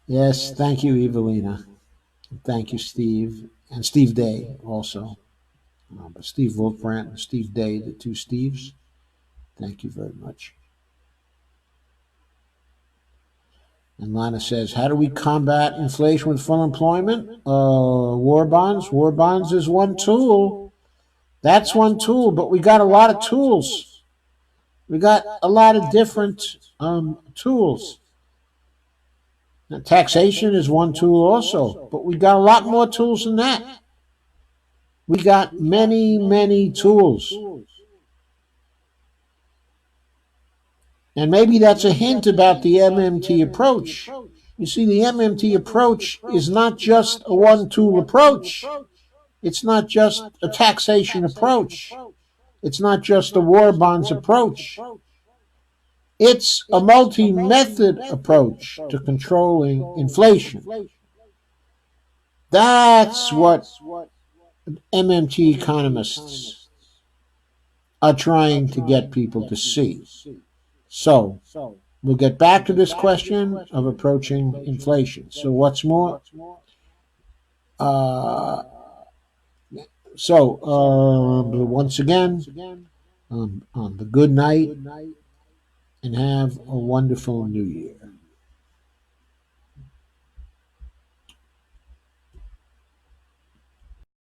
Yes, thank you, Evelina. Thank you, Steve. And Steve Day also. But Steve Wolfbrandt and Steve Day, the two Steves, thank you very much. And Lana says, how do we combat inflation with full employment? War bonds. War bonds is one tool. That's one tool, but we got a lot of tools. We got a lot of different tools. Now, taxation is one tool also, but we got a lot more tools than that. We got many, many tools. And maybe that's a hint about the MMT approach. You see, the MMT approach is not just a one-tool approach. It's not just a taxation approach. It's not just a war bonds approach. It's a multi-method approach to controlling inflation. That's what MMT economists are trying to get people to see. So, we'll get back to this question of approaching inflation. So, what's more? Once again, the good night and have a wonderful new year.